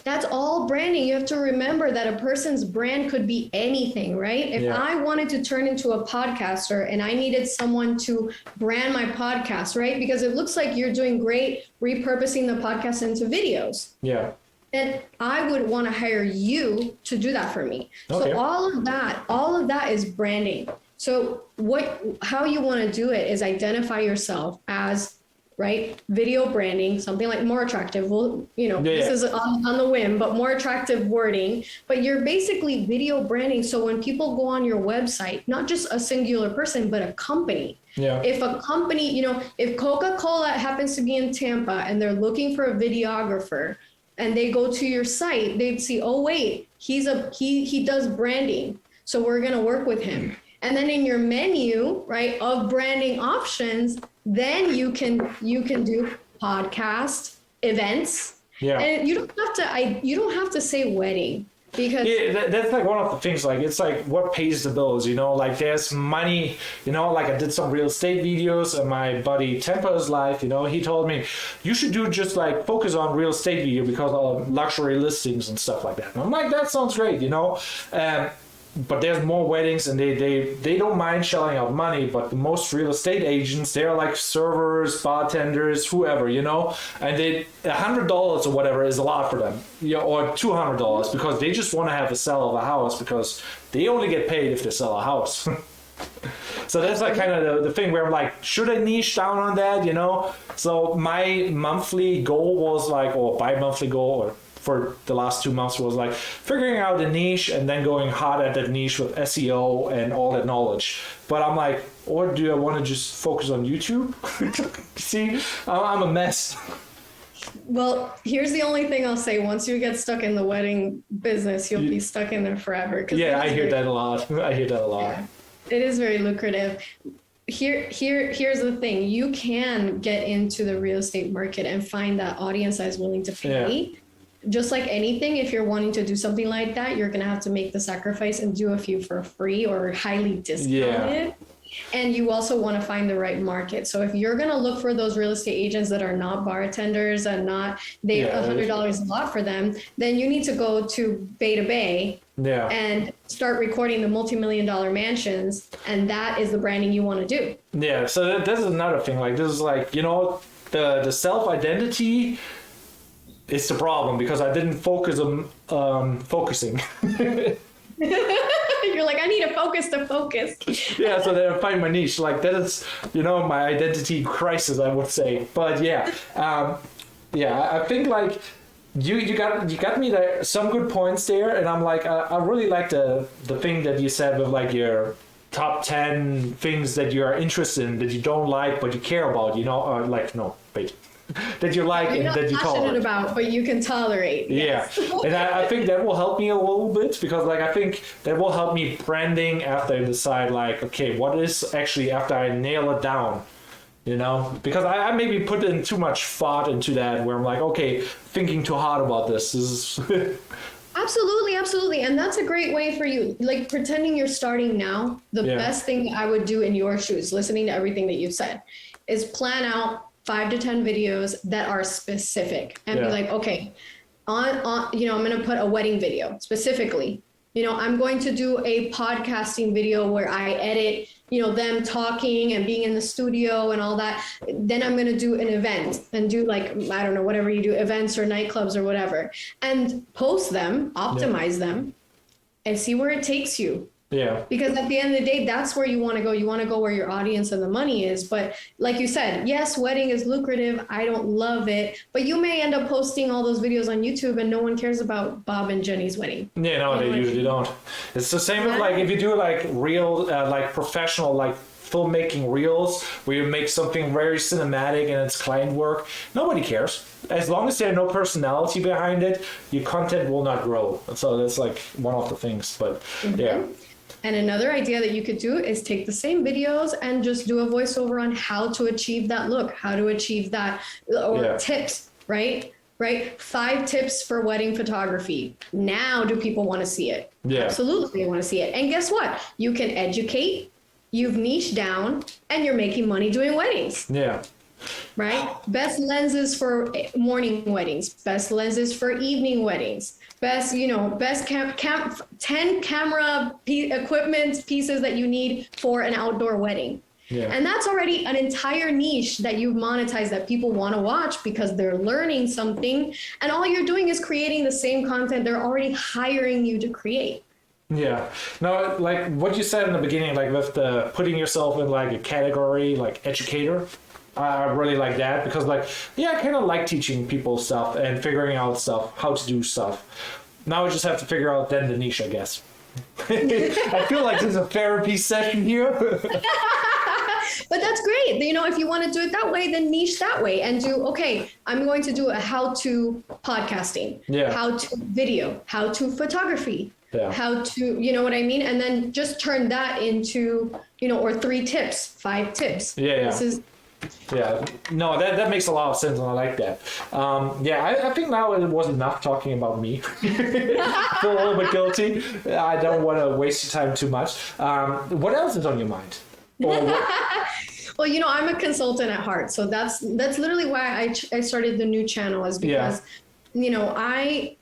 That's all branding. You have to remember that a person's brand could be anything, right? If I wanted to turn into a podcaster and I needed someone to brand my podcast, right? Because it looks like you're doing great repurposing the podcast into videos. Yeah. And I would want to hire you to do that for me. Okay. So all of that is branding. So how you want to do it is identify yourself as, right, video branding, something like more attractive. Well, this is on the whim, but more attractive wording. But you're basically video branding. So when people go on your website, not just a singular person, but a company. Yeah. If a company, if Coca-Cola happens to be in Tampa and they're looking for a videographer, and they go to your site, they'd see, oh wait, he does branding, so we're gonna work with him. And then in your menu, right, of branding options, then you can do podcast, events. Yeah. And you don't have to say wedding. Because that's like one of the things, like it's like what pays the bills, like there's money, like I did some real estate videos and my buddy Temper's Life, he told me you should do just like focus on real estate video because of luxury listings and stuff like that. And I'm like, that sounds great, but there's more weddings and they don't mind shelling out money, but the most real estate agents, they're like servers, bartenders, whoever, and they $100 or whatever is a lot for them, or $200 because they just want to have a sell of a house because they only get paid if they sell a house. So that's like kind of the thing where I'm like, should I niche down on that, So my monthly goal was like, or bi-monthly goal, or for the last 2 months was like figuring out a niche and then going hard at that niche with SEO and all that knowledge. But I'm like, or do I want to just focus on YouTube? See, I'm a mess. Well, here's the only thing I'll say. Once you get stuck in the wedding business, you'll be stuck in there forever. Yeah, I hear that a lot. Yeah. It is very lucrative. Here's the thing. You can get into the real estate market and find that audience that is willing to pay. Yeah. Just like anything, if you're wanting to do something like that, you're going to have to make the sacrifice and do a few for free or highly discounted. And you also want to find the right market. So if you're going to look for those real estate agents that are not bartenders and not, $100 is a lot for them, then you need to go to Bay and start recording the multi-million-dollar mansions. And that is the branding you want to do. Yeah. So this is another thing. Like, this is like, the self-identity is the problem because I didn't focus on focusing. You're like, I need to focus. Yeah, so then I find my niche. Like, that is, my identity crisis, I would say. But I think like you got me there some good points there, and I'm like, I really like the thing that you said with like your top 10 things that you are interested in that you don't like but you care about, or like that you like and that you tolerate. You're not passionate about, but you can tolerate. Yes. Yeah, and I think that will help me a little bit because like I think that will help me branding after I decide like, okay, what is actually after I nail it down, because I maybe put in too much thought into that where I'm like, okay, thinking too hard about this is. Absolutely. And that's a great way for you. Like pretending you're starting now, the best thing I would do in your shoes, listening to everything that you've said, is plan out 5 to 10 videos that are specific and be like, okay, on I'm going to put a wedding video specifically. I'm going to do a podcasting video where I edit, them talking and being in the studio and all that. Then I'm going to do an event and do like, I don't know, whatever you do, events or nightclubs or whatever, and post them, optimize them and see where it takes you. Yeah. Because at the end of the day, that's where you want to go. You want to go where your audience and the money is. But like you said, yes, wedding is lucrative. I don't love it. But you may end up posting all those videos on YouTube and no one cares about Bob and Jenny's wedding. Yeah, no, they usually don't. It's the same with like if you do like real, like professional, like filmmaking reels where you make something very cinematic and it's client work. Nobody cares. As long as there's no personality behind it, your content will not grow. So that's like one of the things. But yeah. And another idea that you could do is take the same videos and just do a voiceover on how to achieve that look, how to achieve that, or tips, right? 5 tips for wedding photography. Now, do people want to see it? Yeah. Absolutely, they want to see it. And guess what? You can educate, you've niched down, and you're making money doing weddings. Yeah. Right? Best lenses for morning weddings, best lenses for evening weddings. Best 10 camera equipment pieces that you need for an outdoor wedding. Yeah. And that's already an entire niche that you've monetized that people want to watch because they're learning something. And all you're doing is creating the same content they're already hiring you to create. Yeah. No, like what you said in the beginning, like with the putting yourself in like a category, like educator. I really like that because I kind of like teaching people stuff and figuring out stuff, how to do stuff. Now I just have to figure out then the niche, I guess. I feel like this is a therapy session here. But that's great. If you want to do it that way, then niche that way and I'm going to do a how-to podcasting, how-to video, how-to photography, how-to, you know what I mean? And then just turn that into, or 3 tips, 5 tips. Yeah, no, that makes a lot of sense, and I like that. I think now it was enough talking about me. Feel a little bit guilty. I don't want to waste your time too much. What else is on your mind? Well, I'm a consultant at heart, so that's literally why I started the new channel, is because I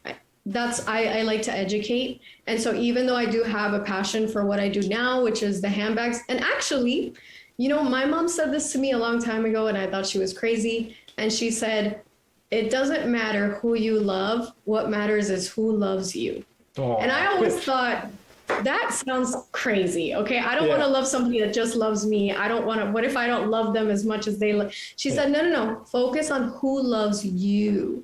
like to educate, and so even though I do have a passion for what I do now, which is the handbags, and actually. My mom said this to me a long time ago, and I thought she was crazy. And she said, it doesn't matter who you love. What matters is who loves you. Aww. And I always thought, that sounds crazy. Okay, I don't want to love somebody that just loves me. I don't want to. What if I don't love them as much as they love? She said, no. Focus on who loves you.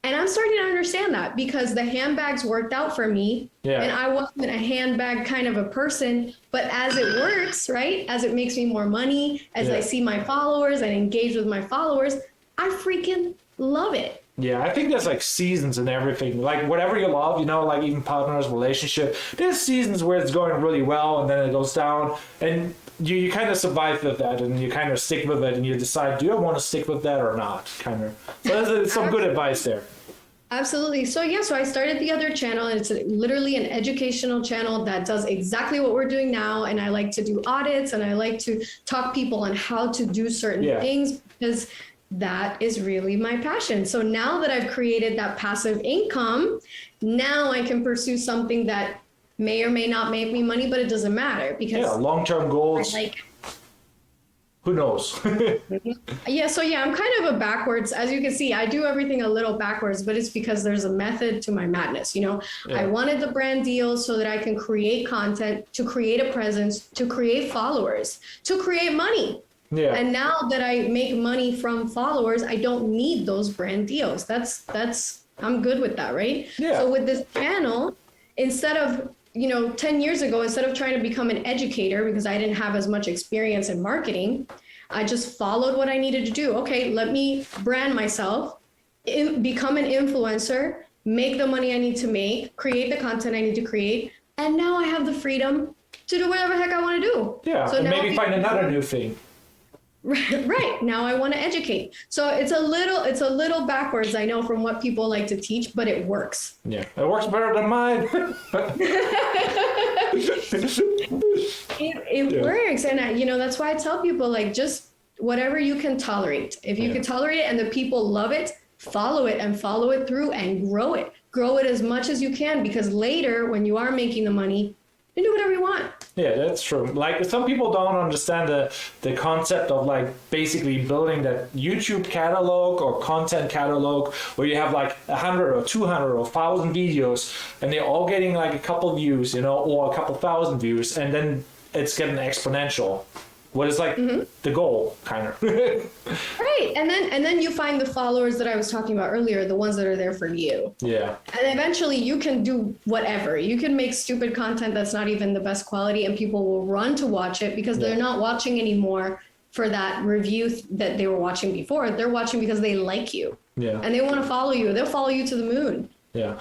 And I'm starting to understand that because the handbags worked out for me. Yeah. And I wasn't a handbag kind of a person, but as it works, right? As it makes me more money, as I see my followers and engage with my followers, I freaking love it. Yeah, I think there's like seasons and everything. Like whatever you love, you know, like even partners, relationship. There's seasons where it's going really well and then it goes down, and you kind of survive with that and you kind of stick with it and you decide, do I want to stick with that or not? Kind of. So there's some good advice there. Absolutely. So yeah, so I started the other channel, and it's literally an educational channel that does exactly what we're doing now. And I like to do audits, and I like to talk people on how to do certain things, because that is really my passion. So now that I've created that passive income, now I can pursue something that may or may not make me money, but it doesn't matter, because long-term goals. Who knows? Yeah, so yeah, I'm kind of a backwards. As you can see, I do everything a little backwards, but it's because there's a method to my madness. You know, I wanted the brand deals so that I can create content, to create a presence, to create followers, to create money. Yeah. And now that I make money from followers, I don't need those brand deals. I'm good with that, right? Yeah. So with this channel, instead of 10 years ago, instead of trying to become an educator, because I didn't have as much experience in marketing, I just followed what I needed to do. Okay, let me brand myself, become an influencer, make the money I need to make, create the content I need to create, and now I have the freedom to do whatever the heck I want to do. Yeah, so and maybe find another new thing. Right. Now I want to educate. So it's a little backwards, I know, from what people like to teach, but it works. Yeah, it works better than mine. It works. And that's why I tell people, like, just whatever you can tolerate. If you can tolerate it and the people love it, follow it and follow it through and grow it. Grow it as much as you can, because later when you are making the money, you do whatever you want. Yeah, that's true. Like, some people don't understand the concept of, like, basically building that YouTube catalog or content catalog where you have like 100 or 200 or 1,000 videos and they're all getting like a couple views, or a couple thousand views, and then it's getting exponential. What is like the goal, kind of. Right, and then you find the followers that I was talking about earlier, the ones that are there for you. Yeah. And eventually you can do whatever. You can make stupid content that's not even the best quality, and people will run to watch it because they're not watching anymore for that review that they were watching before. They're watching because they like you. Yeah. And they want to follow you. They'll follow you to the moon. Yeah.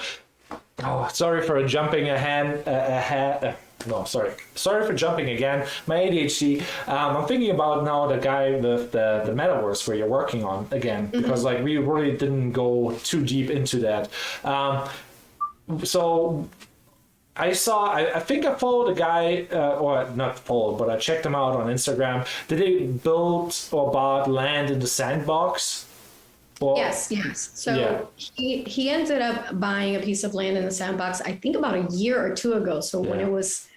Oh, sorry for jumping ahead. No, sorry for jumping again. My ADHD. I'm thinking about now the guy with the metaverse where you're working on again, because like we really didn't go too deep into that. So I think I followed a guy, or not followed, but I checked him out on Instagram. Did they build or bought land in the sandbox? Well, yes. So he ended up buying a piece of land in the sandbox, I think about a year or two ago. So when it was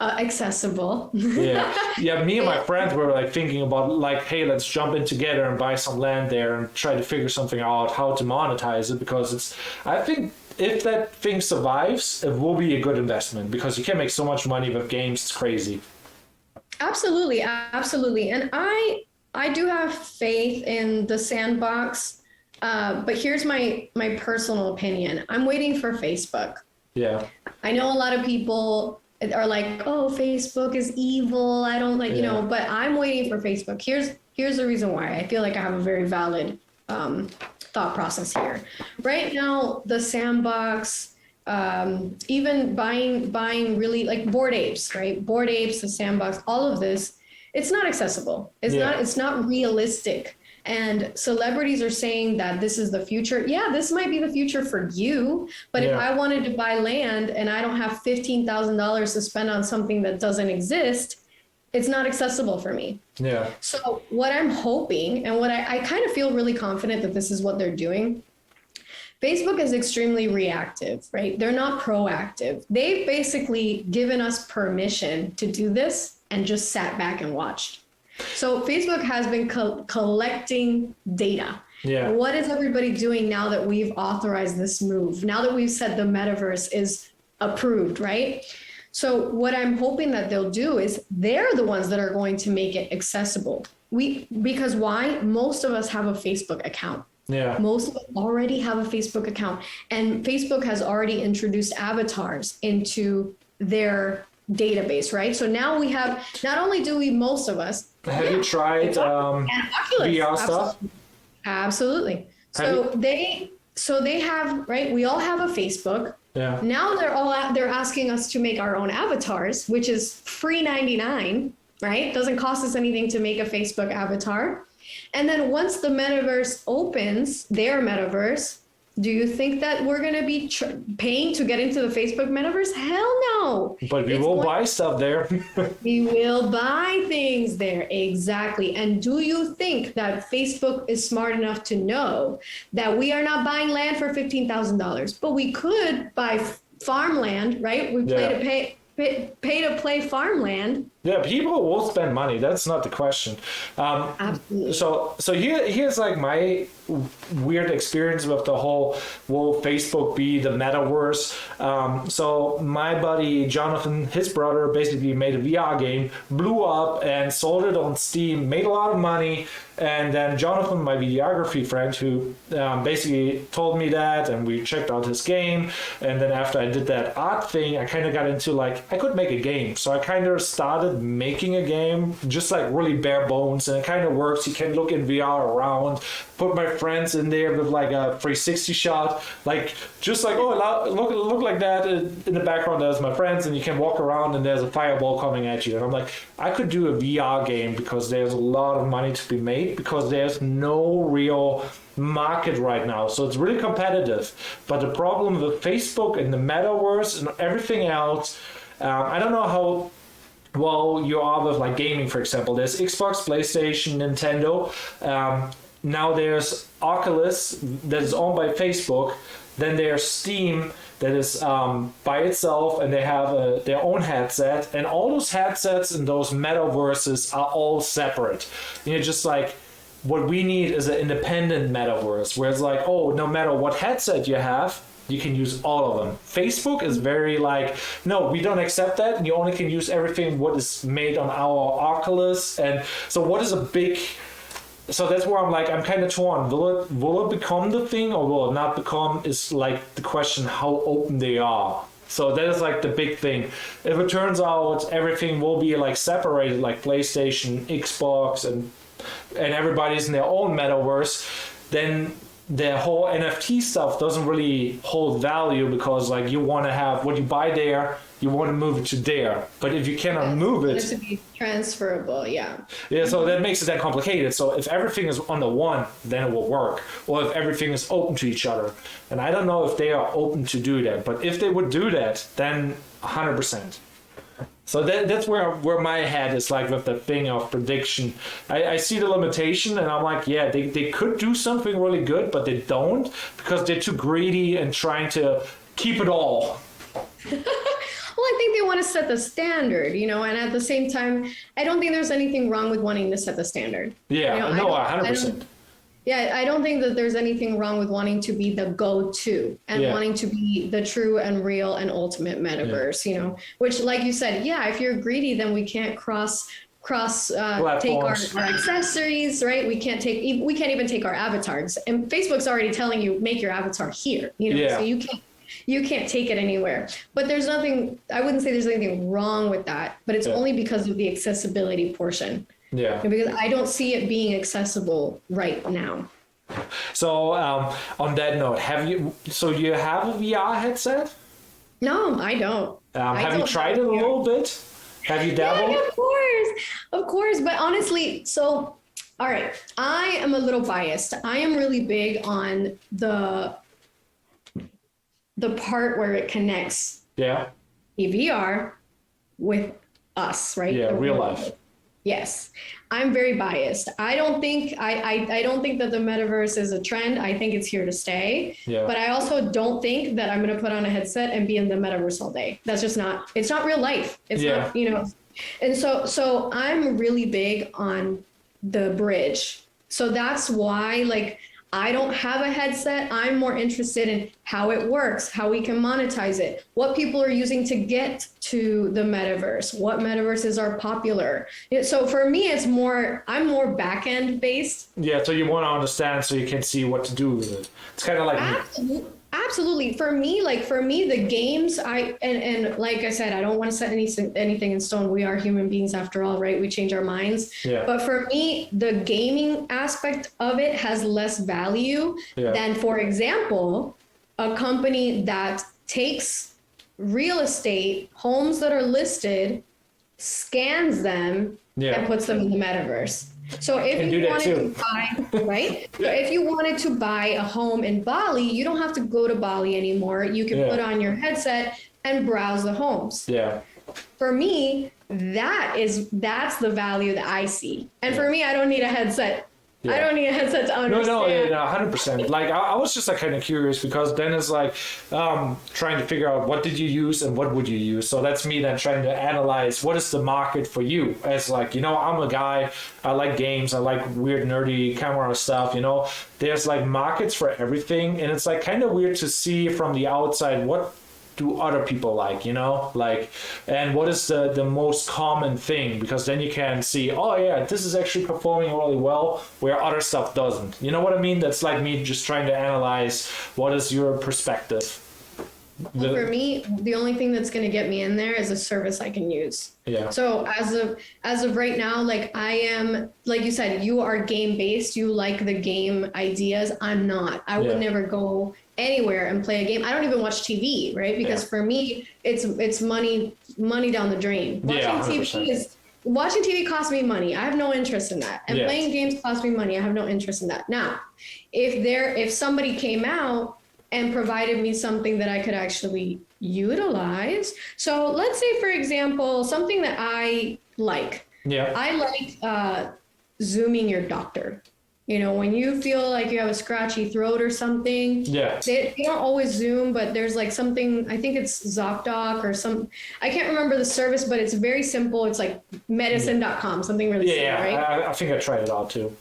accessible. Yeah. Me and my friends were like thinking about like, hey, let's jump in together and buy some land there and try to figure something out how to monetize it, because I think if that thing survives, it will be a good investment, because you can make so much money with games. It's crazy. Absolutely. And I do have faith in the sandbox. But here's my personal opinion. I'm waiting for Facebook. Yeah. I know a lot of people are like, oh, Facebook is evil. I don't like, but I'm waiting for Facebook. Here's the reason why. I feel like I have a very valid thought process here. Right now, the sandbox, even buying really like Bored Apes, right? Bored Apes, the sandbox, all of this, it's not accessible. It's not realistic. And celebrities are saying that this is the future. Yeah, this might be the future for you. But if I wanted to buy land and I don't have $15,000 to spend on something that doesn't exist, it's not accessible for me. Yeah. So what I'm hoping, and what I kind of feel really confident that this is what they're doing. Facebook is extremely reactive, right? They're not proactive. They've basically given us permission to do this and just sat back and watched. So Facebook has been collecting data. Yeah. What is everybody doing now that we've authorized this move? Now that we've said the metaverse is approved, right? So what I'm hoping that they'll do is they're the ones that are going to make it accessible. Because why? Most of us have a Facebook account. Yeah. Most of us already have a Facebook account, and Facebook has already introduced avatars into their database, right? So now we have, not only do we, most of us. Have you tried VR stuff? Absolutely. So so they have, right? We all have a Facebook. Yeah. Now they're asking us to make our own avatars, which is free 99, right? Doesn't cost us anything to make a Facebook avatar. And then once the metaverse opens, their metaverse, do you think that we're going to be paying to get into the Facebook metaverse? Hell no. But we will buy stuff there. We will buy things there. Exactly. And do you think that Facebook is smart enough to know that we are not buying land for $15,000, but we could buy farmland, right? We pay to play farmland. Yeah, people will spend money. That's not the question. Absolutely. So here's like my weird experience with the whole, will Facebook be the metaverse? So my buddy Jonathan, his brother, basically made a VR game, blew up and sold it on Steam, made a lot of money. And then Jonathan, my videography friend, who basically told me that, and we checked out his game. And then after I did that art thing, I kind of got into like, I could make a game. So I kind of started making a game, just like really bare bones, and it kind of works. You can look in VR around, put my friends in there with like a 360 shot, like just like, oh, look like that. In the background there's my friends, and you can walk around and there's a fireball coming at you. And I'm like, I could do a VR game because there's a lot of money to be made, because there's no real market right now, so it's really competitive. But the problem with Facebook and the metaverse and everything else, I don't know how well you are with like gaming, for example. There's Xbox, PlayStation, Nintendo. Now there's Oculus that is owned by Facebook. Then there's Steam that is by itself, and they have their own headset. And all those headsets and those metaverses are all separate. You know, just like what we need is an independent metaverse, where it's like, oh, no matter what headset you have, you can use all of them. Facebook is very like, no, we don't accept that, and you only can use everything what is made on our Oculus. And so what is a big... So that's where I'm like, I'm kind of torn. Will it become the thing, or will it not become? Is like the question how open they are. So that is like the big thing. If it turns out everything will be like separated, like PlayStation, Xbox, and everybody's in their own metaverse, then the whole NFT stuff doesn't really hold value, because like you want to have what you buy there, you want to move it to there. But if you cannot move it, to be transferable, yeah. Yeah, so that makes it that complicated. So if everything is on the one, then it will work. Or if everything is open to each other. And I don't know if they are open to do that. But if they would do that, then 100%. So that's where my head is like with the thing of prediction. I see the limitation, and I'm like, yeah, they could do something really good, but they don't, because they're too greedy and trying to keep it all. Well, I think they want to set the standard, you know, and at the same time, I don't think there's anything wrong with wanting to set the standard. Yeah, you know, 100%. Yeah, I don't think that there's anything wrong with wanting to be the go-to and wanting to be the true and real and ultimate metaverse, you know, which, like you said, yeah, if you're greedy, then we can't take our accessories, right? We can't even take our avatars. And Facebook's already telling you, make your avatar here, you know, so you can't take it anywhere. But there's nothing, I wouldn't say there's anything wrong with that, but it's only because of the accessibility portion. Yeah. Because I don't see it being accessible right now. So on that note, you have a VR headset? No, I don't. Have you tried it a little bit? Have you dabbled? Yeah, of course. But honestly, so, all right, I am a little biased. I am really big on the part where it connects VR with us, right? Yeah, real life. Yes, I'm very biased. I don't think that the metaverse is a trend. I think it's here to stay. Yeah. But I also don't think that I'm going to put on a headset and be in the metaverse all day. That's just not. It's not real life. It's not, you know. And so I'm really big on the bridge. So that's why, like, I don't have a headset. I'm more interested in how it works, how we can monetize it, what people are using to get to the metaverse, what metaverses are popular. So for me, I'm more back-end based. Yeah, so you want to understand so you can see what to do with it. It's kind of like... absolutely. For me, the games, and like I said, I don't want to set anything in stone. We are human beings after all, right? We change our minds. Yeah. But for me, the gaming aspect of it has less value than, for example, a company that takes real estate, homes that are listed, scans them, and puts them in the metaverse. So if you wanted to buy, right? So if you wanted to buy a home in Bali, you don't have to go to Bali anymore. You can put on your headset and browse the homes. Yeah. For me, that's the value that I see. And for me, I don't need a headset. Yeah. I don't need a headset to understand. No, 100%. Like, I was just like kind of curious because then it's like trying to figure out what did you use and what would you use. So that's me then trying to analyze what is the market for you. As like, you know, I'm a guy, I like games, I like weird nerdy camera stuff, you know. There's like markets for everything, and it's like kind of weird to see from the outside what do other people like, you know, like, and what is the most common thing, because then you can see, oh yeah, this is actually performing really well where other stuff doesn't, you know what I mean? That's like me just trying to analyze what is your perspective. Well, for me, the only thing that's going to get me in there is a service I can use. Yeah. So as of right now, like I am, like you said, you are game based. You like the game ideas. I'm not. I would never go anywhere and play a game. I don't even watch TV, right? Because for me, it's money down the drain. Watching TV costs me money. I have no interest in that. And playing games costs me money. I have no interest in that. Now, if somebody came out and provided me something that I could actually utilize. So let's say, for example, something that I like. Yeah. I like Zooming your doctor. You know, when you feel like you have a scratchy throat or something, they don't always Zoom, but there's like something, I think it's ZocDoc or I can't remember the service, but it's very simple. It's like medicine.com, something really simple, right? I think I tried it out too.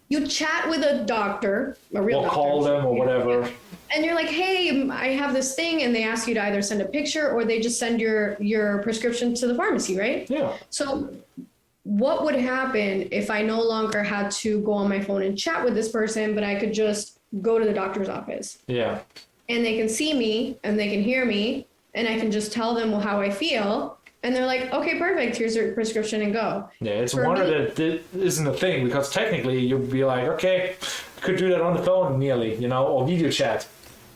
You chat with a doctor, a real doctor. Or call them or whatever. And you're like, hey, I have this thing, and they ask you to either send a picture or they just send your prescription to the pharmacy, right? Yeah. So what would happen if I no longer had to go on my phone and chat with this person, but I could just go to the doctor's office? Yeah. And they can see me and they can hear me, and I can just tell them how I feel. And they're like, okay, perfect. Here's your prescription and go. Yeah, it's a wonder that isn't a thing, because technically you'd be like, okay, you could do that on the phone nearly, you know, or video chat.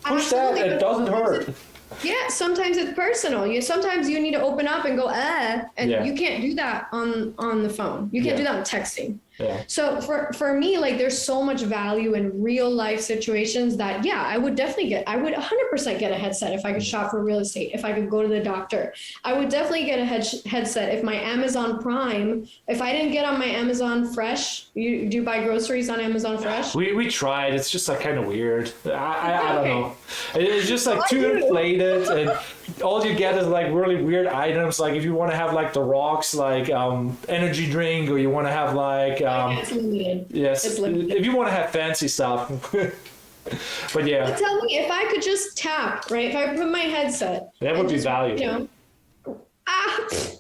Push that, it doesn't hurt. Yeah, sometimes it's personal. Sometimes you need to open up and go, and you can't do that on the phone. You can't do that on texting. Yeah. So for me, like, there's so much value in real life situations that, I would 100% get a headset if I could shop for real estate, if I could go to the doctor. I would definitely get a headset if my Amazon Prime, if I didn't get on my Amazon Fresh. Do you buy groceries on Amazon Fresh? We tried. It's just like kind of weird. I don't know. It's just like too inflated, and all you get is like really weird items. Like if you want to have like the rocks, like energy drink, or you want to have like it's limited. Yes, it's limited. If you want to have fancy stuff. But yeah. But tell me, if I could just tap, right? If I put my headset, that would be valuable. You know,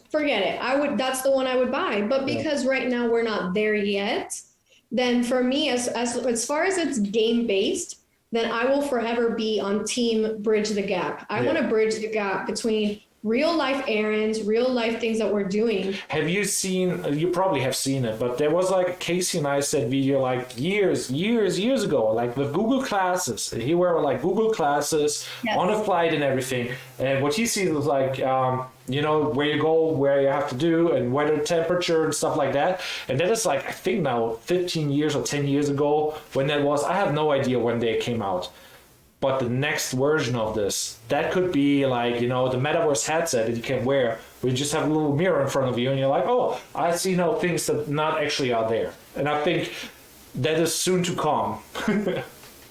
forget it. That's the one I would buy. But because right now we're not there yet, then for me, as far as it's game based, then I will forever be on team bridge the gap. I want to bridge the gap between real life errands, real life things that we're doing. Have you seen, you probably have seen it, but there was like a Casey Neistat video like years ago, like with Google Classes. He wore like Google Classes on a flight and everything. And what he sees is like, you know, where you go, where you have to do, and weather temperature and stuff like that. And that is like, I think now 15 years or 10 years ago when that was. I have no idea when they came out. But the next version of this, that could be like, you know, the metaverse headset that you can wear, where you just have a little mirror in front of you and you're like, oh, I see now things that not actually are there. And I think that is soon to come.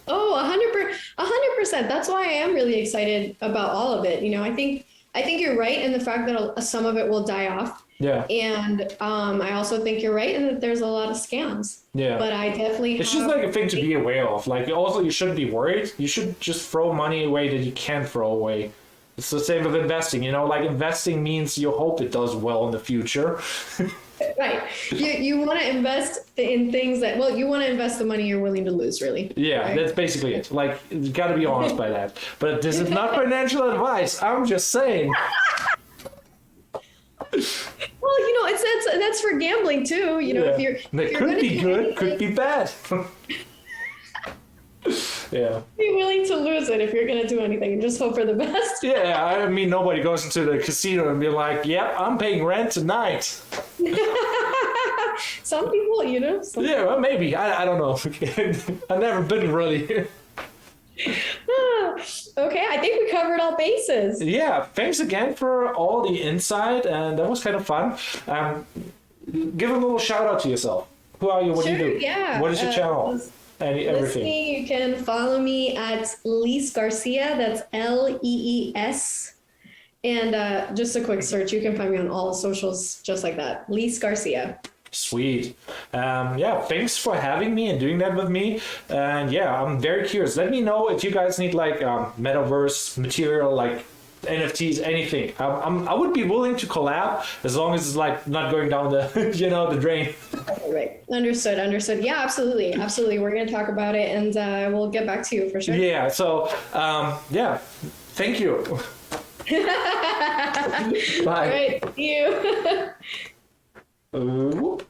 Oh, 100%. That's why I am really excited about all of it. You know, I think you're right in the fact that some of it will die off. Yeah. And I also think you're right in that there's a lot of scams. Yeah. But I definitely It's just like a thing to be aware of. Like, also, you shouldn't be worried. You should just throw money away that you can't throw away. It's the same with investing. You know, like investing means you hope it does well in the future. Right. You want to invest in things that, well, you want to invest the money you're willing to lose, really. Yeah, right? that's basically it. Like, you got to be honest by that. But this is not financial advice. I'm just saying. Well, it's that's for gambling too. If you're That if you're could gonna be do good, anything, could be bad. Yeah. be willing to lose it if you're going to do anything and just hope for the best. Yeah, I mean, nobody goes into the casino and be like, yep, I'm paying rent tonight. Some people, Yeah, well, maybe. I don't know. I've never been really. Okay, I think we covered all bases. Yeah, thanks again for all the insight, and that was kind of fun. Give a little shout out to yourself. Who are you? What do you Sure, do? yeah. What is your channel? Everything. Listening, you can follow me at Lees Garcia. That's Lees. And just a quick search, you can find me on all socials just like that. Lees Garcia. Sweet. Yeah, thanks for having me and doing that with me. And yeah, I'm very curious. Let me know if you guys need like metaverse material, like NFTs, anything. I would be willing to collab as long as it's like not going down the the drain. Right. Understood. Yeah, absolutely. We're going to talk about it, and we'll get back to you for sure. Yeah. So yeah, thank you. Bye. All right. See you. Ooh.